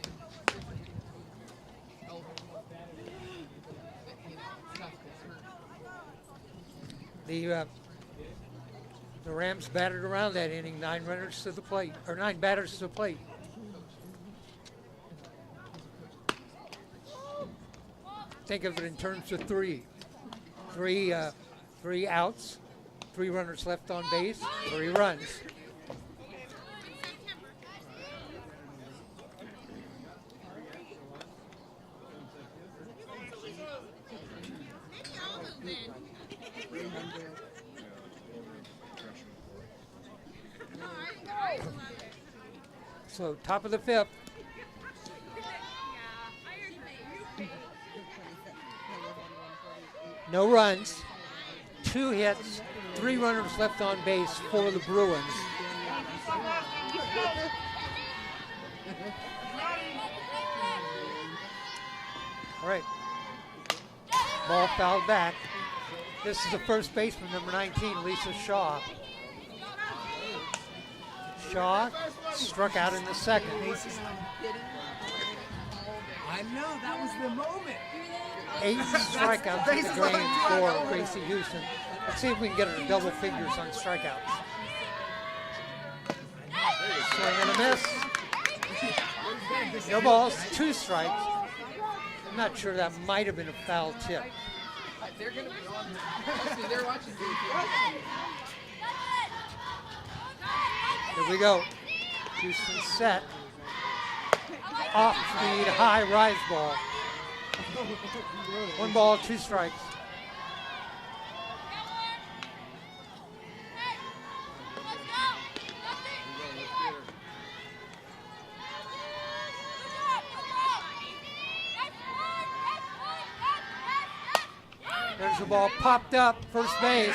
The Rams batted around that inning, 9 runners to the plate, or 9 batters to the plate. Think of it in terms of 3. Three outs, 3 runners left on base, 3 runs. So top of the 5th. No runs, 2 hits, 3 runners left on base for the Bruins. All right, ball fouled back. This is the first baseman, number 19, Lisa Shaw. Shaw struck out in the 2nd. I know, that was the moment. 8 strikeouts in the game for Gracie Houston. Let's see if we can get her to double figures on strikeouts. Swing and a miss. No balls, 2 strikes. I'm not sure, that might have been a foul tip. They're going to be on. Actually, they're watching. Here we go. Houston set. Off speed, high rise ball. 1 ball, 2 strikes. There's the ball popped up, first base.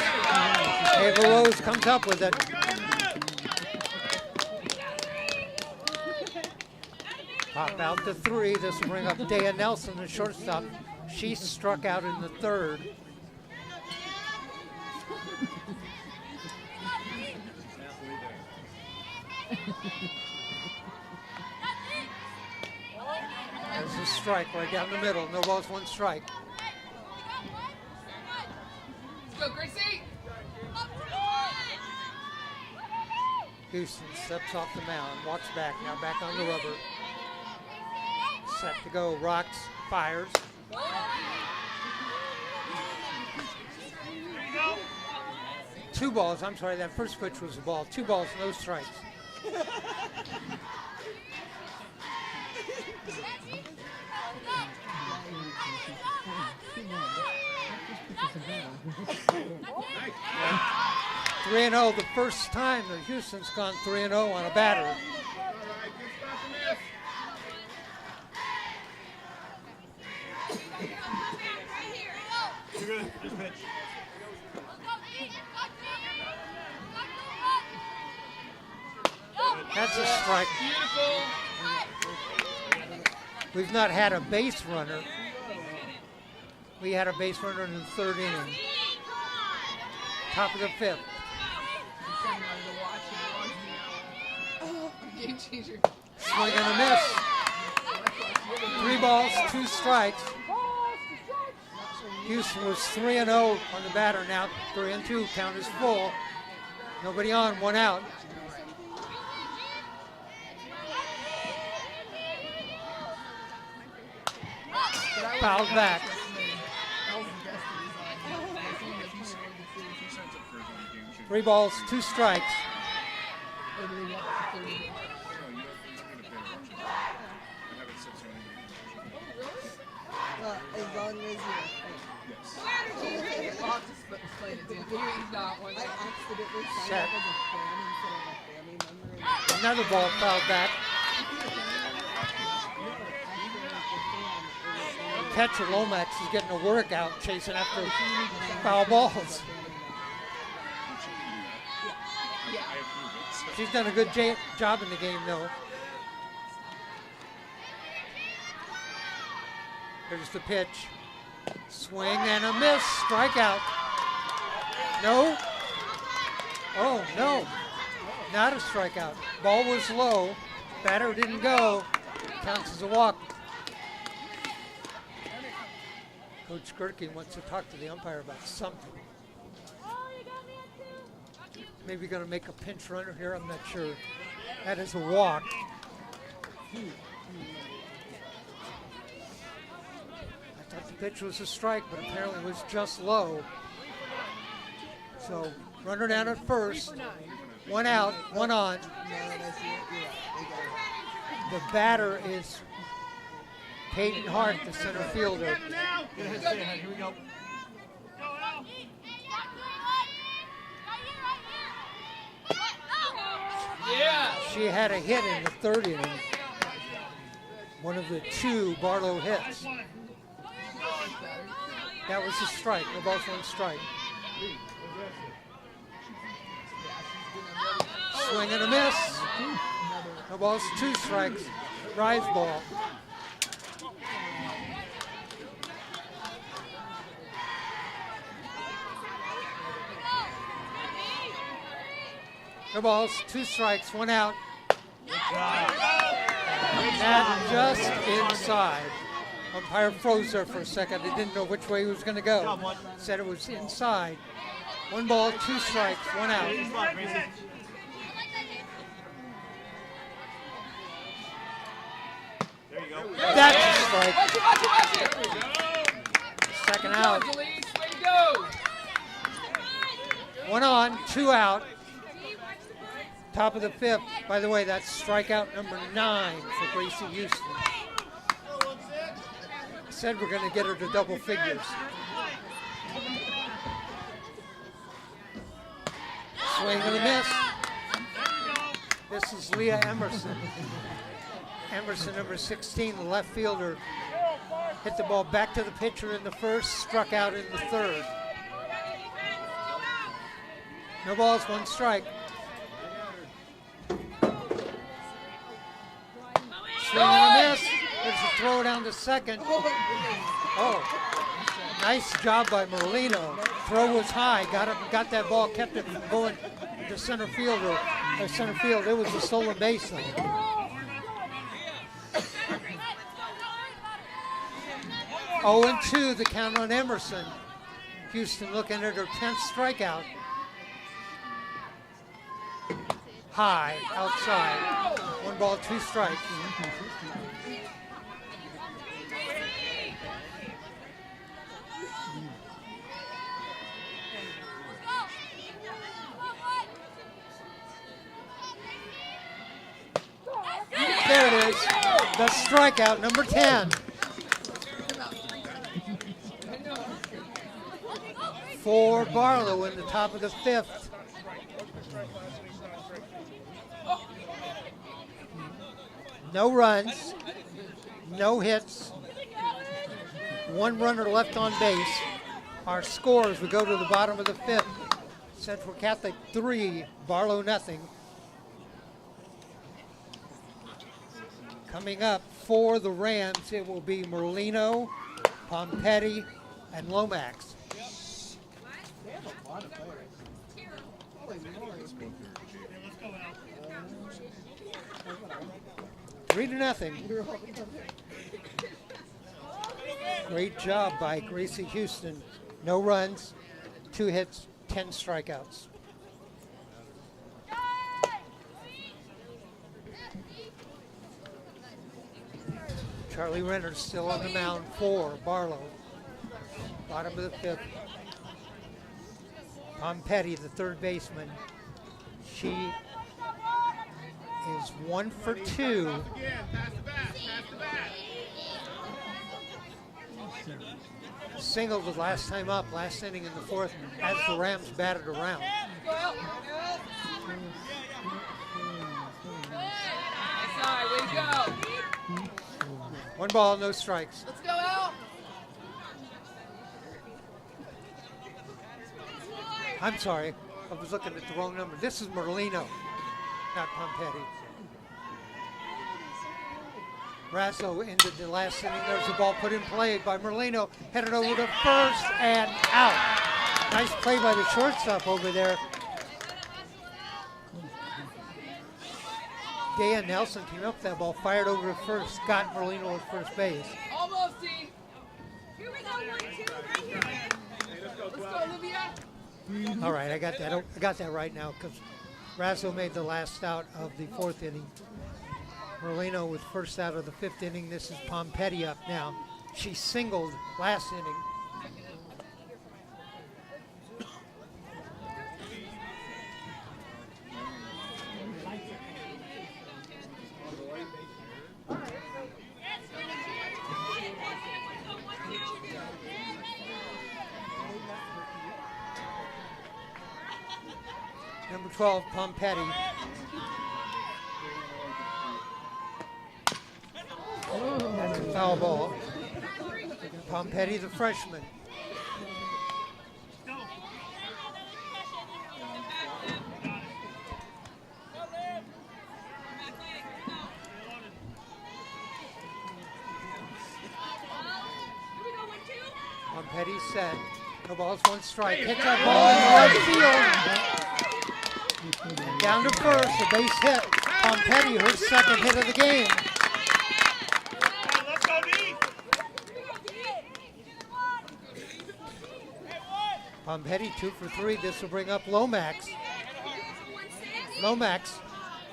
Ava Rose comes up with it. Pop out to 3. This will bring up Dea Nelson, the shortstop. She struck out in the 3rd. There's a strike right down the middle. No balls, 1 strike. Let's go, Gracie! Houston steps off the mound, walks back, now back on the rubber. Set to go, rocks, fires. 2 balls, I'm sorry, that first pitch was a ball. 2 balls, no strikes. Three and 0, the first time that Houston's gone 3-0 on a batter. That's a strike. We've not had a base runner. We had a base runner in the 3rd inning. Top of the 5th. Game changer. Swing and a miss. 3 balls, 2 strikes. Houston was 3-0 on the batter, now 3-2. Count is full. Nobody on, 1 out. Fouled back. 3 balls, 2 strikes. As long as I'll just explain it to him. He's not one. I accidentally signed up as a fan instead of a family member. Another ball fouled back. Catcher Lomax is getting a workout chasing after foul balls. She's done a good job in the game, though. Here's the pitch. Swing and a miss. Strikeout. No. Oh, no. Not a strikeout. Ball was low. Batter didn't go. Counts as a walk. Coach Gerke wants to talk to the umpire about something. Maybe going to make a pinch runner here. I'm not sure. That is a walk. I thought the Pitch was a strike, but apparently was just low. So runner down at first. One out, one on. The batter is Peyton Hart, the center fielder. Here we go. She had a hit in the third inning. One of the two Barlow hits. That was a strike. No balls, one strike. Swing and a miss. No balls, two strikes. Rise ball. No balls, two strikes, one out. That just inside. Umpire froze there for a second. He didn't know which way he was going to go. Said it was inside. One ball, two strikes, one out. That's a strike. Second out. One on, two out. Top of the fifth. By the way, that's strikeout number 9 for Gracie Houston. Said we're going to get her to double figures. Swing and a miss. This is Leah Emerson. Emerson, number 16, the left fielder, hit the ball back to the pitcher in the first, struck out in the third. No balls, one strike. Swing and a miss. There's a throw down to second. Oh, nice job by Merlino. Throw was high, got that ball, kept it from going to center field. It was a stolen base though. 0-2, the count on Emerson. Houston looking at her 10th strikeout. High, outside. One ball, two strikes. There it is. The strikeout, number 10. For Barlow in the top of the fifth. No runs, no hits, one runner left on base. Our scores, we go to the bottom of the fifth. Central Catholic 3, Barlow nothing. Coming up for the Rams, it will be Merlino, Pompetti, and Lomax. 3-0. Great job by Gracie Houston. No runs, 2 hits, 10 strikeouts. Charlie Renner's still on the mound for Barlow. Bottom of the fifth. Pompetti, the third baseman. She is 1 for 2. Singled the last time up, last inning in the fourth, as the Rams batted around. One ball, no strikes. Let's go out. I'm sorry, I was looking at the wrong number. This is Merlino, not Pompetti. Rasso ended the last inning. There's a ball put in play by Merlino, headed over to first and out. Nice play by the shortstop over there. Dea Nelson came up with that ball, fired over to first, got Merlino at first base. Almost, T. Here we go, 1, 2, right here. Let's go, Olivia. All right, I got that right now because Rasso made the last out of the fourth inning. Merlino with first out of the fifth inning. This is Pompetti up now. She singled last inning. Number 12, Pompetti. That's a foul ball. Pompetti, the freshman. Pompetti set. No balls, one strike. Hits that ball in the right field. Down to first, a base hit. Pompetti, her second hit of the game. Let's go, D. Pompetti 2 for 3. This will bring up Lomax. Lomax,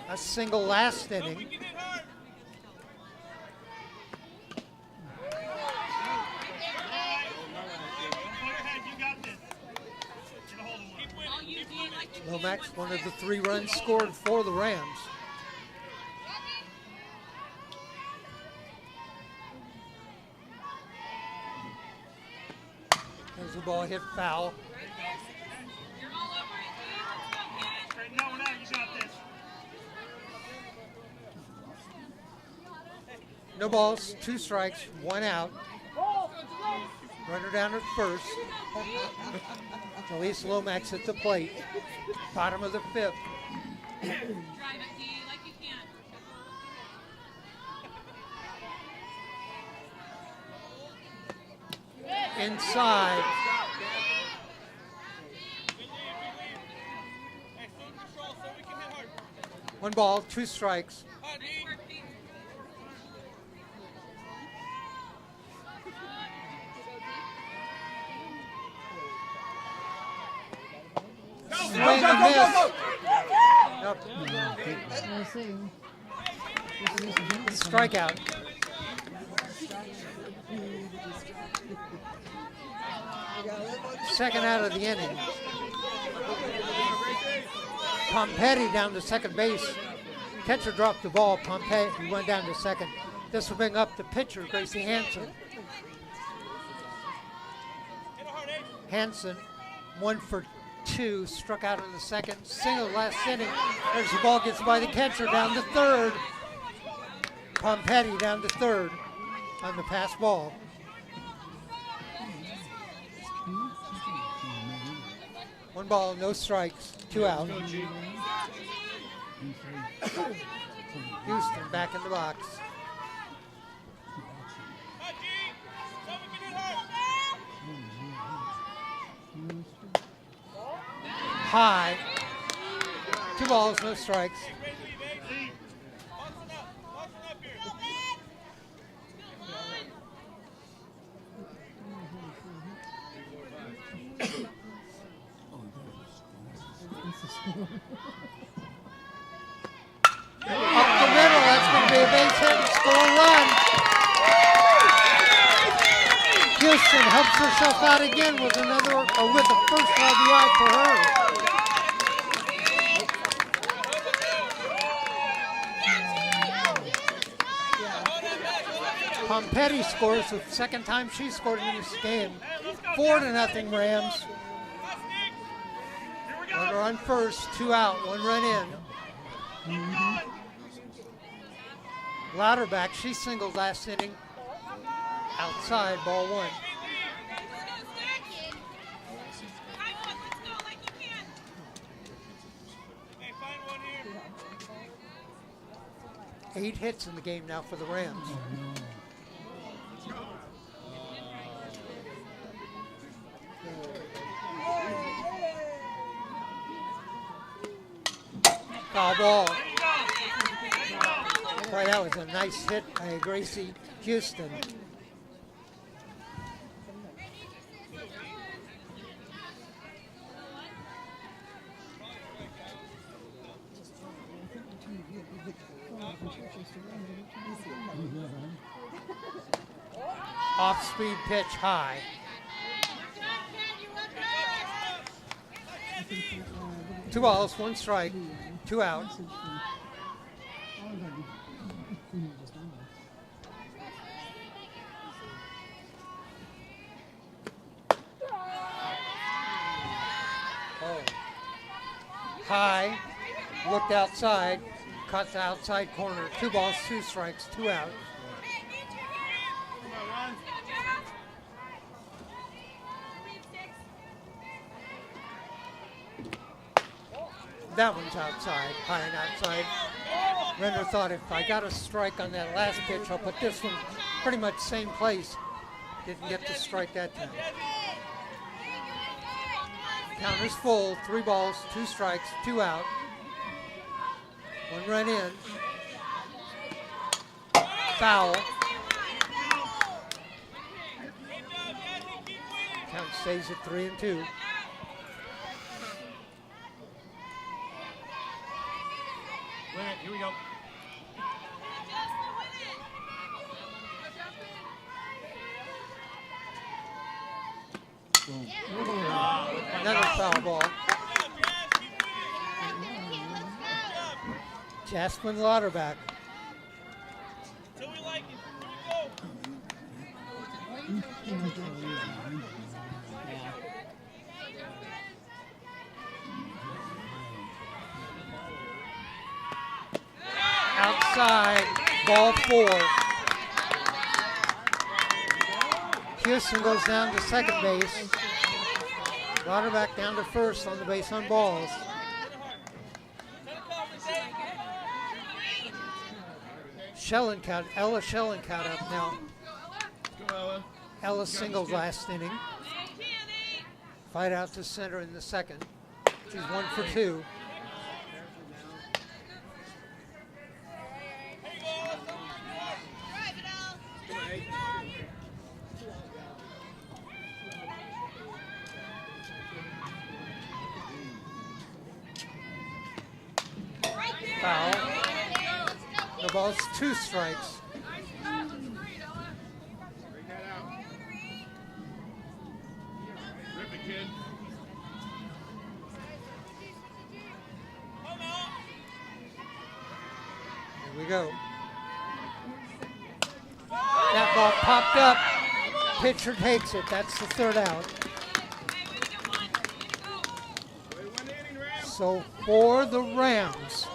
a single last inning. Lomax, one of the 3 runs scored for the Rams. As the ball hit foul. Straighten that one out. You got this. No balls, 2 strikes, 1 out. Runner down at first. Elise Lomax at the plate. Bottom of the 5th. Drive it, D, like you can. Inside. One ball, 2 strikes. Swing and miss. Nope. We'll see. Strikeout. Second out of the inning. Pompetti down to second base. Catcher dropped the ball. Pompetti went down to second. This will bring up the pitcher, Gracie Hansen. Hansen, 1 for 2, struck out in the second. Single last inning. There's the ball, gets by the catcher down to third. Pompetti down to third on the pass ball. One ball, no strikes, 2 out. Houston back in the box. High. 2 balls, no strikes. Up the middle, that's going to be a base hit and score a run. Houston helps herself out again with with the first RBI for her. Pompetti scores the second time she scored in this game. 4-0 Rams. Runner on first, 2 out, 1 run in. Louderback, she singled last inning. Outside, ball 1. Eight hits in the game now for the Rams. Foul ball. Boy, that was a nice hit by Gracie Houston. Off-speed pitch high. Two balls, one strike, two out. Oh. High, looked outside, caught the outside corner. Two balls, two strikes, two out. That one's outside, high and outside. Renner thought if I got a strike on that last pitch, I'll put this one pretty much same place. Didn't get to strike that time. Counter's full, three balls, two strikes, two out. One run in. Foul. Count stays at 3-2. Win it. Here we go. Another foul ball. Jasmine Lauterbach. So we like it. Here we go. Outside, ball four. Houston goes down to second base. Lauterbach down to first on the base on balls. Schellenkout, Ella Schellenkout up now. Ella singled last inning. Fight out to center in the second. She's 1 for 2. Foul. The ball's 2 strikes. Rip it, kid. Here we go. That ball popped up. Pitcher takes it. That's the third out. So for the Rams,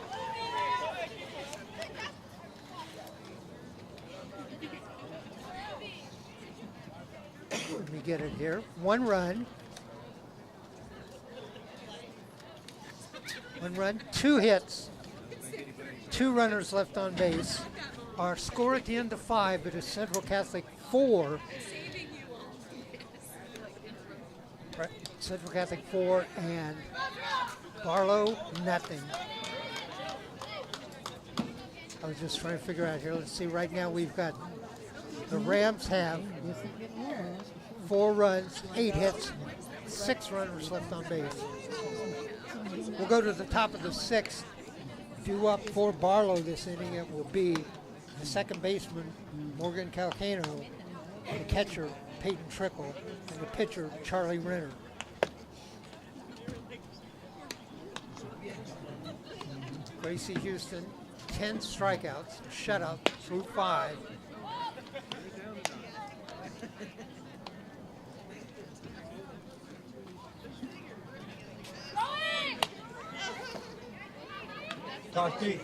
let me get it here. 1 run. 1 run, 2 hits, 2 runners left on base. Our score at the end of 5, it is Central Catholic 4. Right, Central Catholic 4 and Barlow, nothing. I was just trying to figure out here. Let's see. Right now we've got the Rams have 4 runs, 8 hits, 6 runners left on base. We'll go to the top of the 6th. Due up for Barlow this inning, it will be the second baseman, Morgan Calcano, the catcher, Peyton Trickle, and the pitcher, Charlie Renner. Gracie Houston, 10 strikeouts, shutout through 5. Tosti.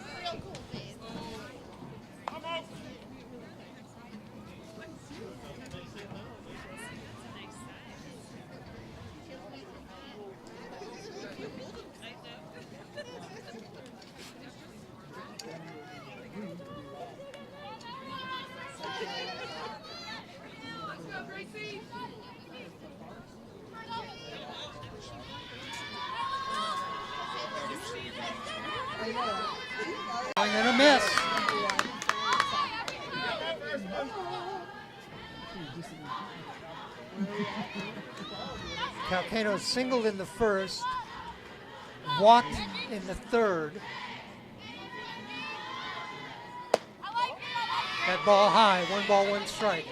Swing and a miss. Calcano singled in the first, walked in the third. That ball high, 1 ball, 1 strike.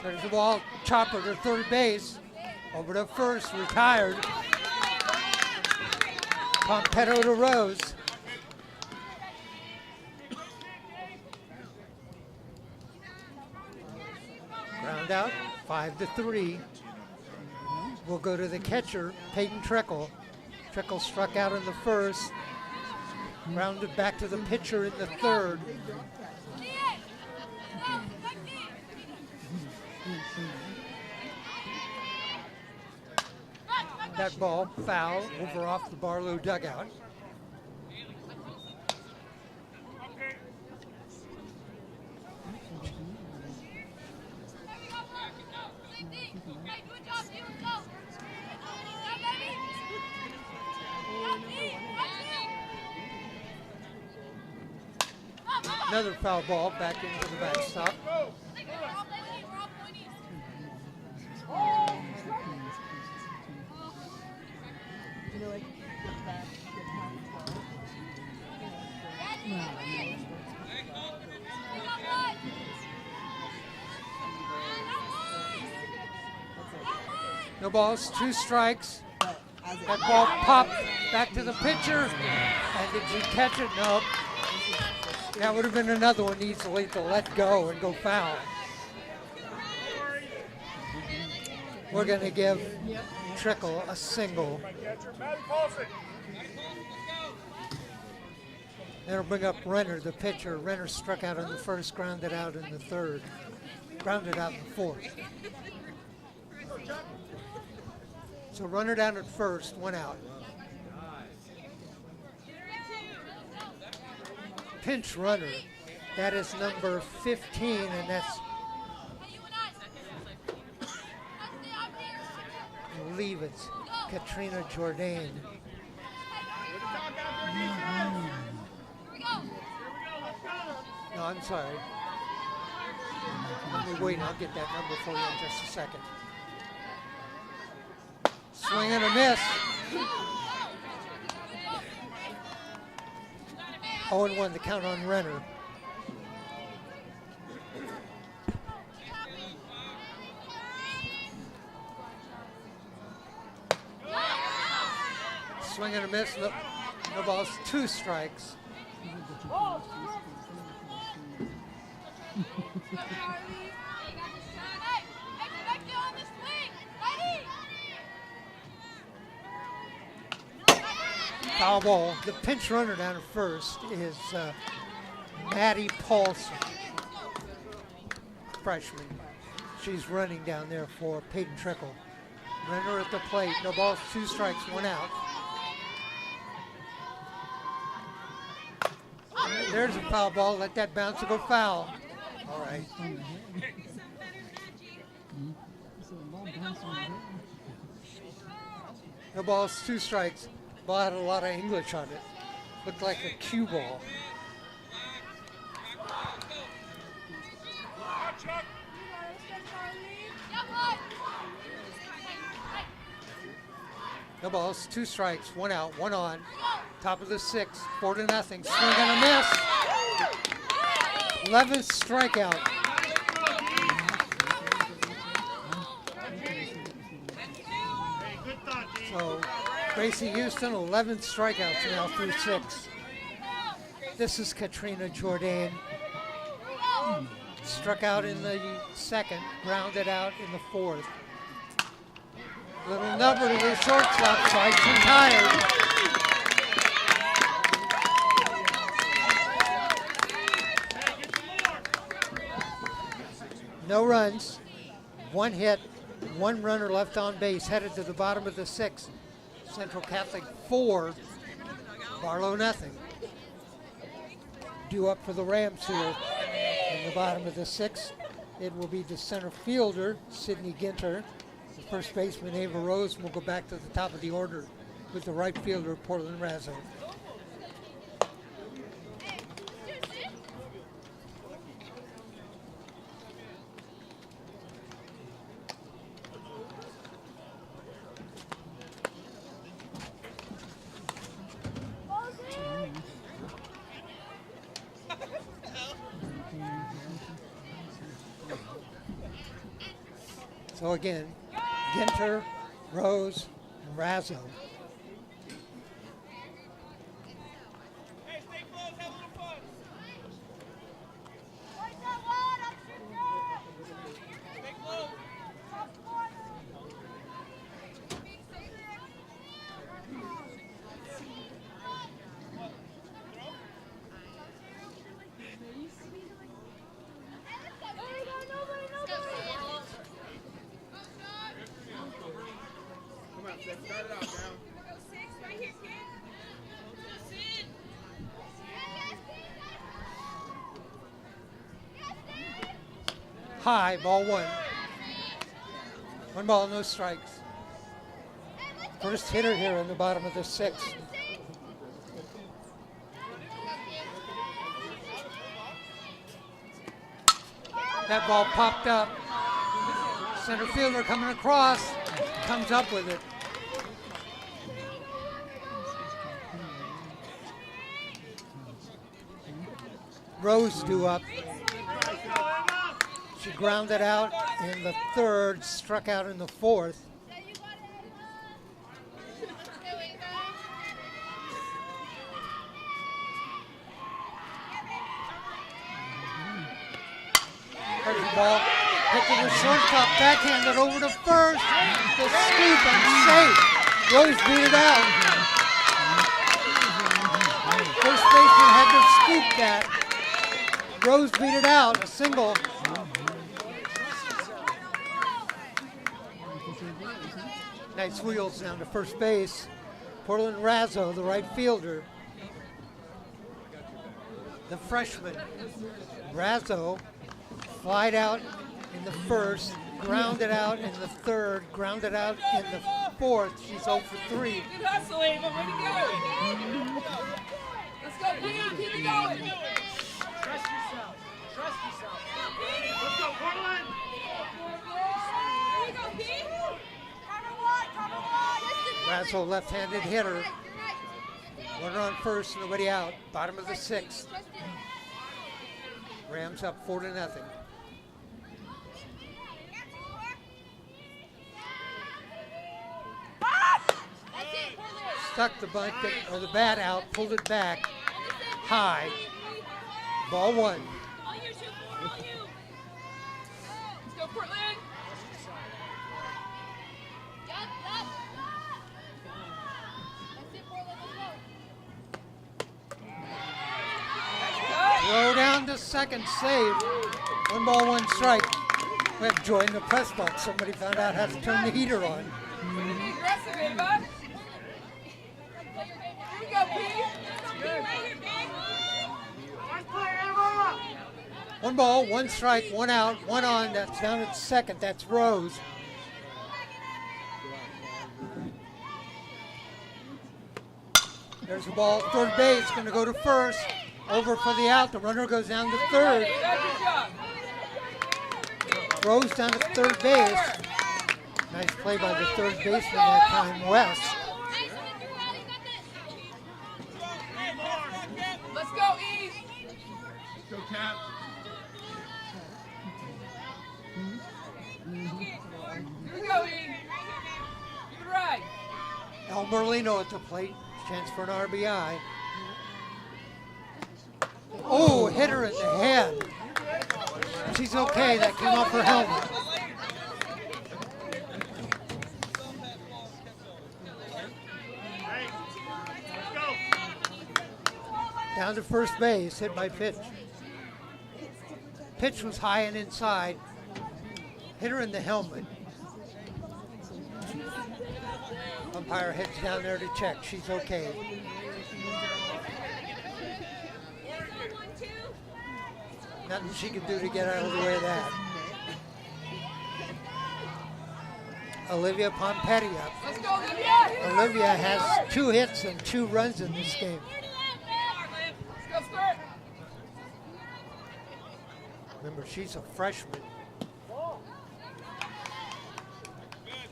There's the ball, chopper to third base. Over to first, retired. Pompetto to Rose. Ground out, 5-3. We'll go to the catcher, Peyton Trickle. Trickle struck out in the first. Grounded back to the pitcher in the third. That ball foul over off the Barlow dugout. Another foul ball back into the backstop. You know, like, get back, get past the No balls, 2 strikes. but as it That ball popped back to the pitcher. And did you catch it? No. That would have been another one easily to let go and go foul. We're going to give Trickle a single. That'll bring up Renner, the pitcher. Renner struck out in the first, grounded out in the third, grounded out in the fourth. So runner down at first, 1 out. Pinch runner, that is number 15, and that's, I believe it's Katrina Jordan. No, I'm sorry. Let me wait, I'll get that number for you in just a second. Swing and a miss. 0-1 the count on Renner. Swing and a miss. No balls, 2 strikes. Foul ball. The pinch runner down at first is Maddie Paulson, freshman. She's running down there for Peyton Trickle. Renner at the plate. No balls, 2 strikes, 1 out. There's a foul ball. Let that bounce and go foul. All right. No balls, 2 strikes. Ball had a lot of English on it. Looked like a cue ball. No balls, 2 strikes, 1 out, 1 on. Top of the 6th, 4-0. Swing and a miss. 11th strikeout. So Gracie Houston, 11 strikeouts now through 6. This is Katrina Jordan. Struck out in the 2nd, grounded out in the 4th. Little number to the shortstop side, retired. No runs, 1 hit, 1 runner left on base, headed to the bottom of the 6th. Central Catholic 4, Barlow nothing. Due up for the Rams here in the bottom of the 6th. It will be the center fielder, Sidney Ginter. The first baseman, Ava Rose, will go back to the top of the order with the right fielder, Portland Razzo. So again, Ginter, Rose, and Razzo. Hey, stay close, have a little fun. Stay close. Come on, Sid, start it off now. High, ball one. One ball, no strikes. First hitter here in the bottom of the sixth. That ball popped up. Center fielder coming across, comes up with it. Rose due up. She grounded out in the third, struck out in the fourth. There's the ball. Hit to the shortstop, backhanded over to first. The scoop and safe. Rose beat it out. First baseman had to scoop that. Rose beat it out, a single. Nice wheels down to first base. Portland Razzo, the right fielder. The freshman. Razzo flied out in the first, grounded out in the third, grounded out in the fourth. She's 0 for 3. Good hustle, Ava. Way to go. Let's go, Pete. Keep it going. Trust yourself. Trust yourself. Let's go, Portland. Here you go, Pete. Razzo, left-handed hitter. Runner on first, nobody out. Bottom of the sixth. Rams up 4-0. Stuck the bunt or the bat out, pulled it back high. Ball one. Let's go, Portland. Throw down to second, save. 1 ball, 1 strike. We have joined the press box. Somebody found out how to turn the heater on. Be aggressive, Ava. Here we go, Pete. Nice play, Emma. 1 ball, 1 strike, 1 out, 1 on. That's down at second. That's Rose. There's the ball. Third base. Going to go to first. Over for the out. The runner goes down to third. Good job. Rose down to third base. Nice play by the third baseman that time, West. Let's go, E. Go, Cap. Here we go, E. Give it right. El Merlino at the plate. Chance for an RBI. Oh, hit her in the head. She's okay. That came off her helmet. Hey, let's go. Down to first base, hit by pitch. Pitch was high and inside. Hit her in the helmet. Umpire heads down there to check. She's okay. Nothing she can do to get out of the way of that. Olivia Pompetti up. Let's go, Olivia. Olivia has 2 hits and 2 runs in this game. Let's go, Skirt. Remember, she's a freshman. Good.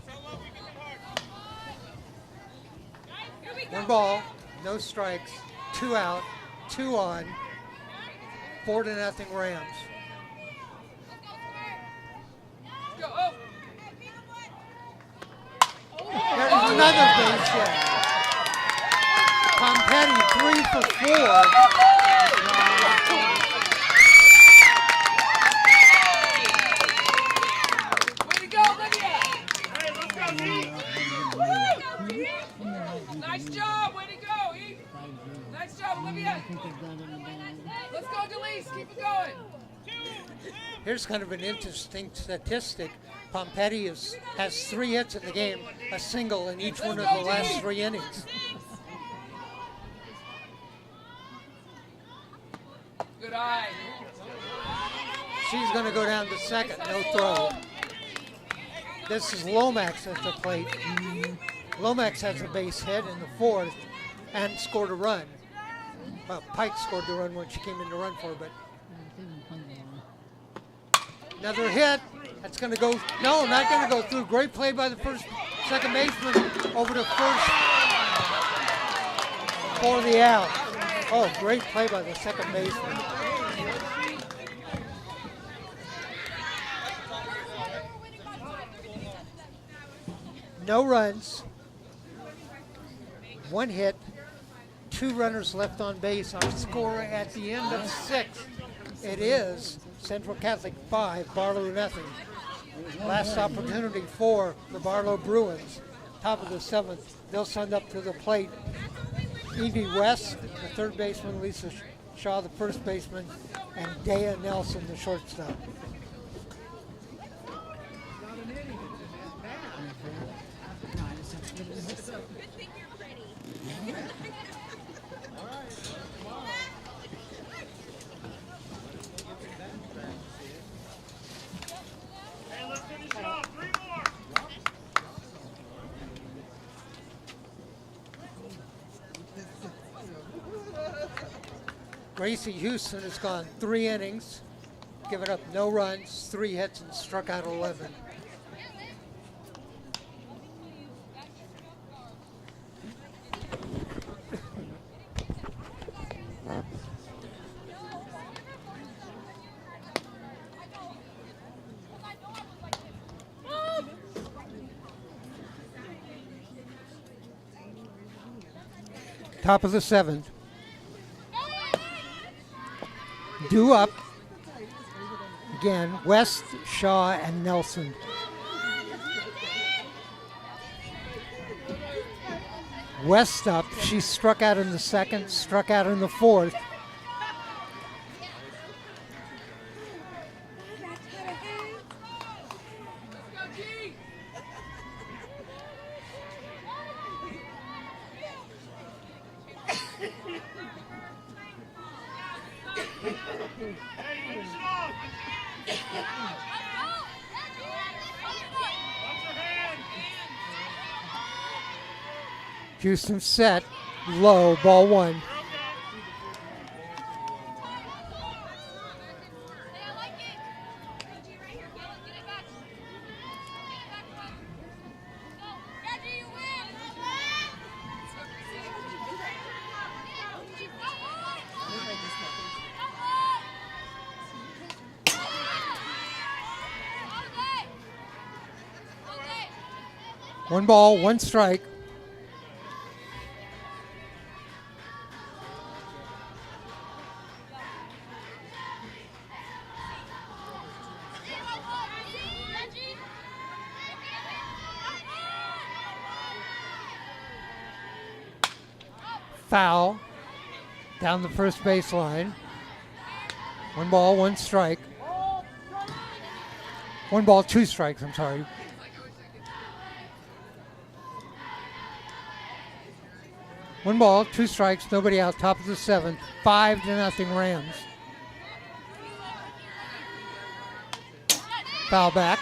So low, we can hit hard. 1 ball, no strikes, 2 out, 2 on, 4-0 Rams. Let's go. Oh. another base hit. Pompetti 3 for 4. Way to go, Olivia! Hey, let's go, Pete. Nice job! Way to go, Eve! Nice job, Olivia! Let's go, Delise! Keep it going! Here's kind of an interesting statistic. Pompetti has 3 hits in the game, a single in each one of the last 3 innings. Good eye. She's going to go down to second, no throw. This is Lomax at the plate. Lomax has a base hit in the 4th and scored a run. Well, Pike scored the run when she came in to run for her, but another hit. That's going to go, no, not going to go through. Great play by the second baseman over to first for the out. Oh, great play by the second baseman. No runs, 1 hit, 2 runners left on base. Our score at the end of 6th, it is Central Catholic 5, Barlow nothing. Last opportunity for the Barlow Bruins. Top of the 7th, they'll send up to the plate Evie West, the third baseman, Lisa Shaw, the first baseman, and Dea Nelson, the shortstop. Hey, let's finish it off. 3 more. Gracie Houston has gone 3 innings, given up no runs, 3 hits, and struck out 11. Top of the 7th. Due up. Again, West, Shaw, and Nelson. West up. She struck out in the 2nd, struck out in the 4th. Hey, finish it off. Watch your hand. Houston set, low, ball 1. One ball, 1 strike. Foul down the first baseline. 1 ball, 1 strike. 1 ball, 2 strikes, I'm sorry. One ball, 2 strikes, nobody out, top of the 7th, 5-0 Rams. Foul back.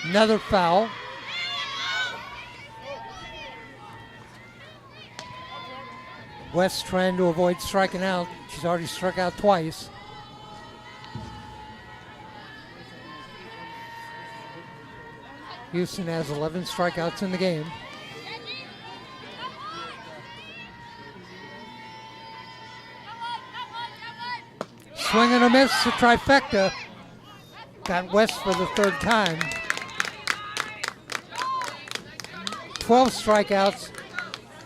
Another foul. West trying to avoid striking out. She's already struck out twice. Houston has 11 strikeouts in the game. Swing and a miss, a trifecta. Got West for the third time. 12 strikeouts.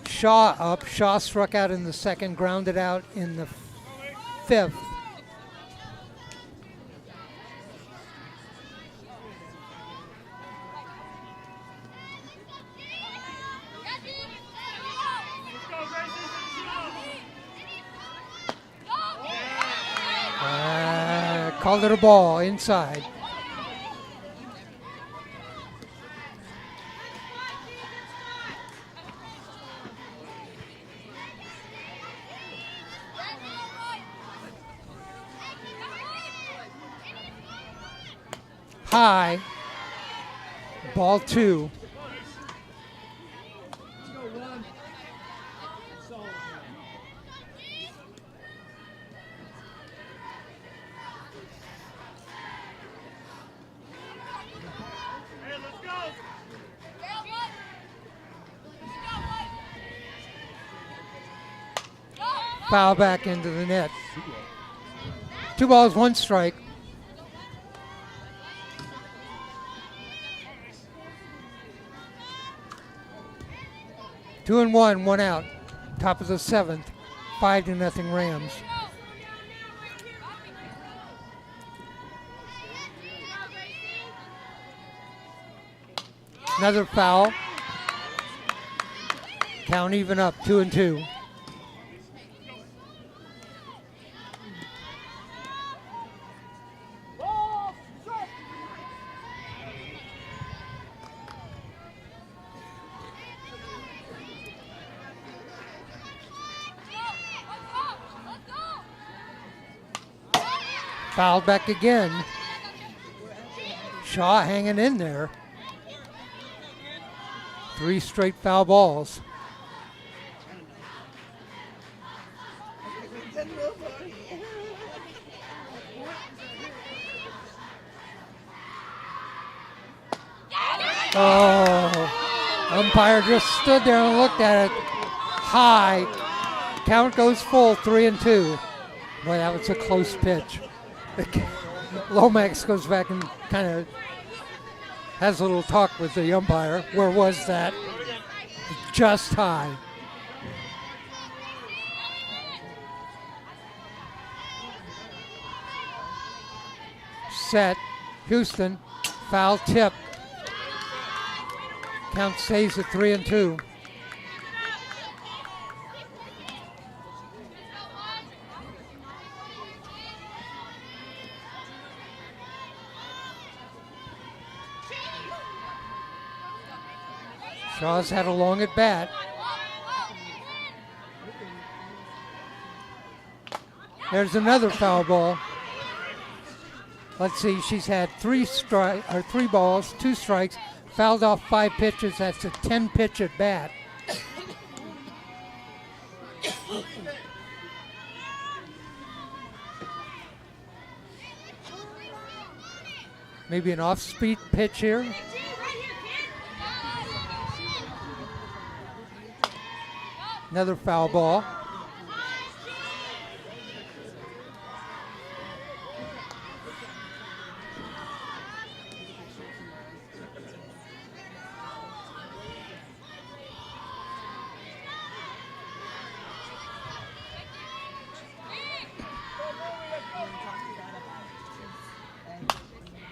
Shaw up. Shaw struck out in the second, grounded out in the fifth. Called it a ball inside. High. Ball 2. Foul back into the net. 2 balls, 1 strike. Two and one out. Top of the 7th. 5-0 Rams. Another foul. Count even up, 2-2. Fouled back again. Shaw hanging in there. 3 straight foul balls. Oh, umpire just stood there and looked at it. High. Count goes full, 3-2. Boy, that was a close pitch. Lomax goes back and kind of has a little talk with the umpire. Where was that? Just high. Set. Houston. Foul tip. Count stays at 3-2. Shaw's had a long at bat. There's another foul ball. Let's see, she's had 3 balls, 2 strikes, fouled off 5 pitches. That's a 10-pitch at bat. Maybe an off-speed pitch here. Another foul ball.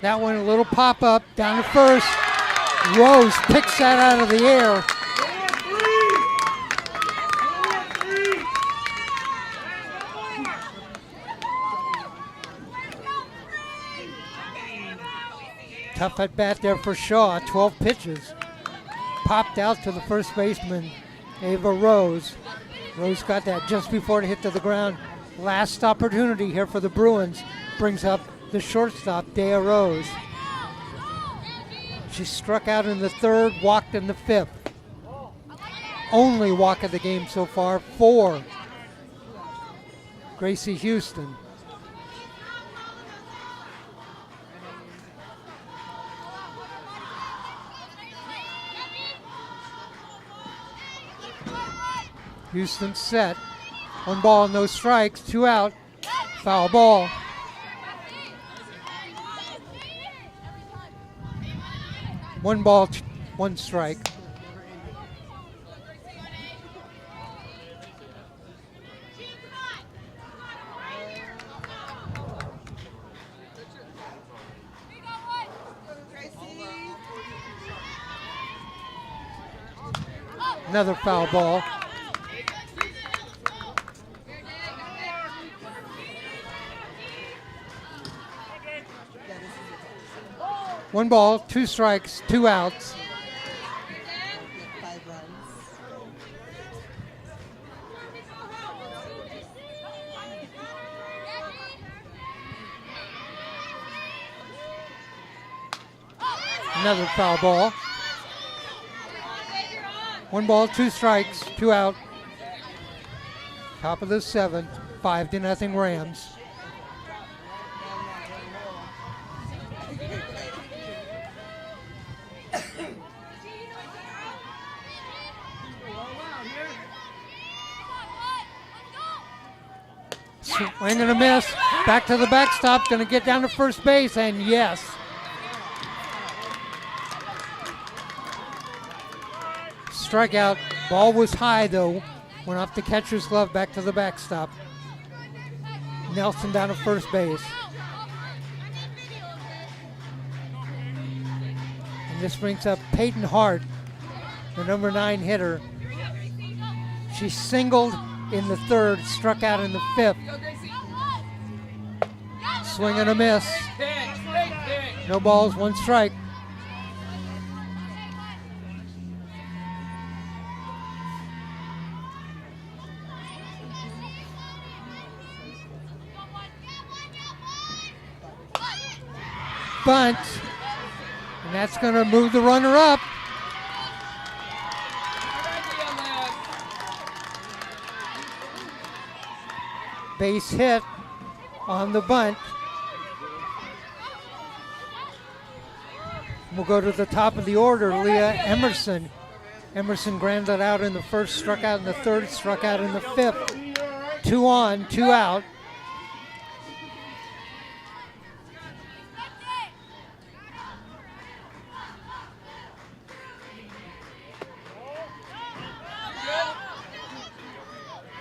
That one, a little pop-up down to first. Rose picks that out of the air. Tough at bat there for Shaw, 12 pitches. Popped out to the first baseman, Ava Rose. Rose got that just before it hit to the ground. Last opportunity here for the Bruins. Brings up the shortstop, Dea Rose. She struck out in the 3rd, walked in the 5th. Only walk of the game so far for Gracie Houston. Houston set. 1 ball, no strikes, 2 out. Foul ball. One ball, 1 strike. Another foul ball. One ball, 2 strikes, 2 outs. 5 runs. Another foul ball. 1 ball, 2 strikes, 2 out. Top of the 7th, 5-0 Rams. Swing and a miss. Back to the backstop. Going to get down to first base, and yes. Strikeout. Ball was high, though. Went off the catcher's glove back to the backstop. Nelson down to first base. And this brings up Peyton Hart, the number 9 hitter. She singled in the 3rd, struck out in the 5th. Swing and a miss. No balls, 1 strike. Bunt, and that's going to move the runner up. Base hit on the bunt. We'll go to the top of the order, Leah Emerson. Emerson grounded out in the 1st, struck out in the 3rd, struck out in the 5th. 2 on, 2 out.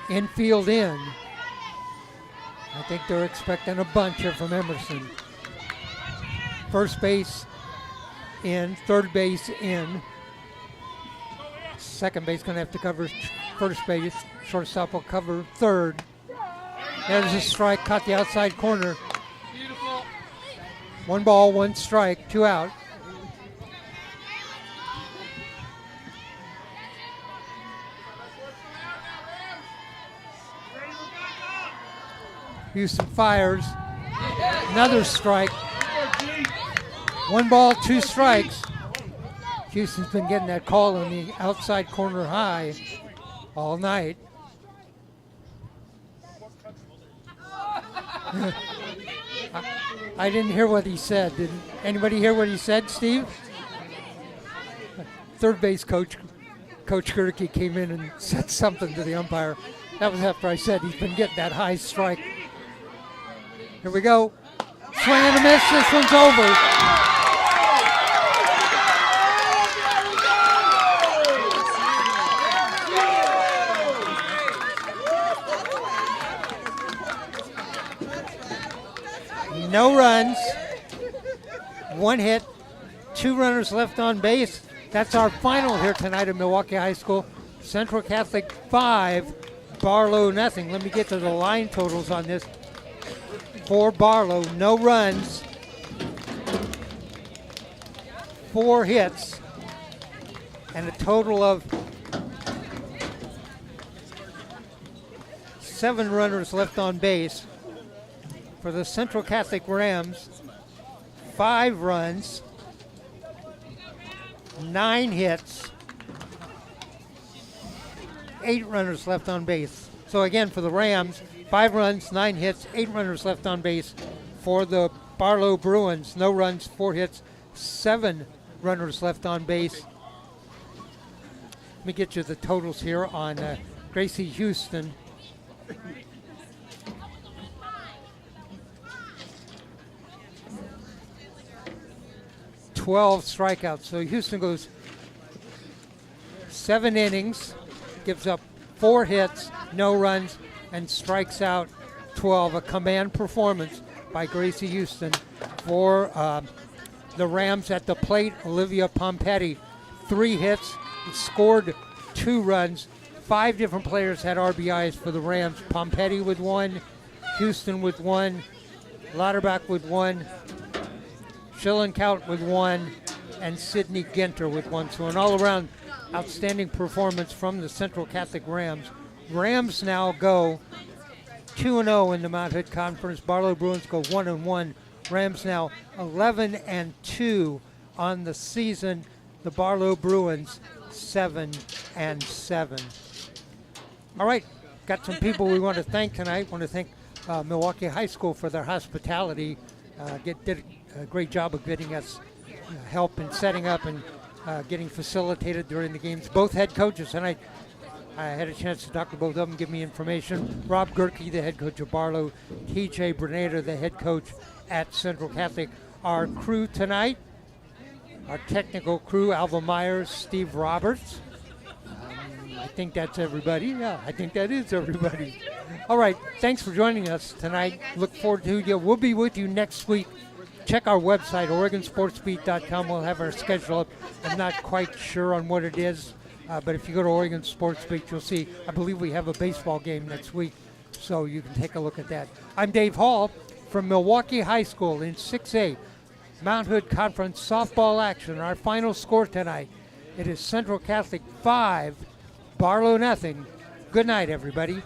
Infield in. I think they're expecting a bunch here from Emerson. First base in, 3rd base in. Second base going to have to cover first base. Shortstop will cover 3rd. There's a strike, caught the outside corner. Beautiful. 1 ball, 1 strike, 2 out. Houston fires. Another strike. 1 ball, 2 strikes. Houston's been getting that call on the outside corner high all night. I didn't hear what he said. Did anybody hear what he said, Steve? 3rd base coach Gerke came in and said something to the umpire. That was after I said he's been getting that high strike. Here we go. Swing and a miss. This one's over. No runs. 1 hit. 2 runners left on base. That's our final here tonight at Milwaukie High School. Central Catholic 5, Barlow nothing. Let me get to the line totals on this. For Barlow, no runs, 4 hits, and a total of 7 runners left on base. For the Central Catholic Rams, 5 runs, 9 hits, 8 runners left on base. So again, for the Rams, 5 runs, 9 hits, 8 runners left on base. For the Barlow Bruins, no runs, 4 hits, 7 runners left on base. Let me get you the totals here on Gracie Houston. "12 strikeouts." So Houston goes 7 innings, gives up 4 hits, no runs, and strikes out 12. A command performance by Gracie Houston. For the Rams at the plate, Olivia Pompetti, 3 hits, scored 2 runs. 5 different players had RBIs for the Rams. Pompetti with 1, Houston with 1, Lauterbach with 1, Schillenkout with 1, and Sydney Genter with 1. So an all-around outstanding performance from the Central Catholic Rams. Rams now go 2-0 in the Mount Hood Conference. Barlow Bruins go 1-1. Rams now 11-2 on the season. The Barlow Bruins 7-7. All right, got some people we want to thank tonight. Want to thank Milwaukie High School for their hospitality. Did a great job of getting us help in setting up and getting facilitated during the games. Both head coaches, and I had a chance to talk to both of them, give me information. Rob Gerke, the head coach of Barlow, TJ Bernader, the head coach at Central Catholic. Our crew tonight, our technical crew, Alva Myers, Steve Roberts. I think that's everybody. Yeah, I think that is everybody. All right, thanks for joining us tonight. Look forward to you. We'll be with you next week. Check our website, OregonSportsBeat.com. We'll have our schedule up. I'm not quite sure on what it is, but if you go to Oregon Sports Beat, you'll see, I believe we have a baseball game next week, so you can take a look at that. I'm Dave Hall from Milwaukie High School in 6A, Mount Hood Conference softball action. Our final score tonight, it is Central Catholic 5, Barlow nothing. Good night, everybody.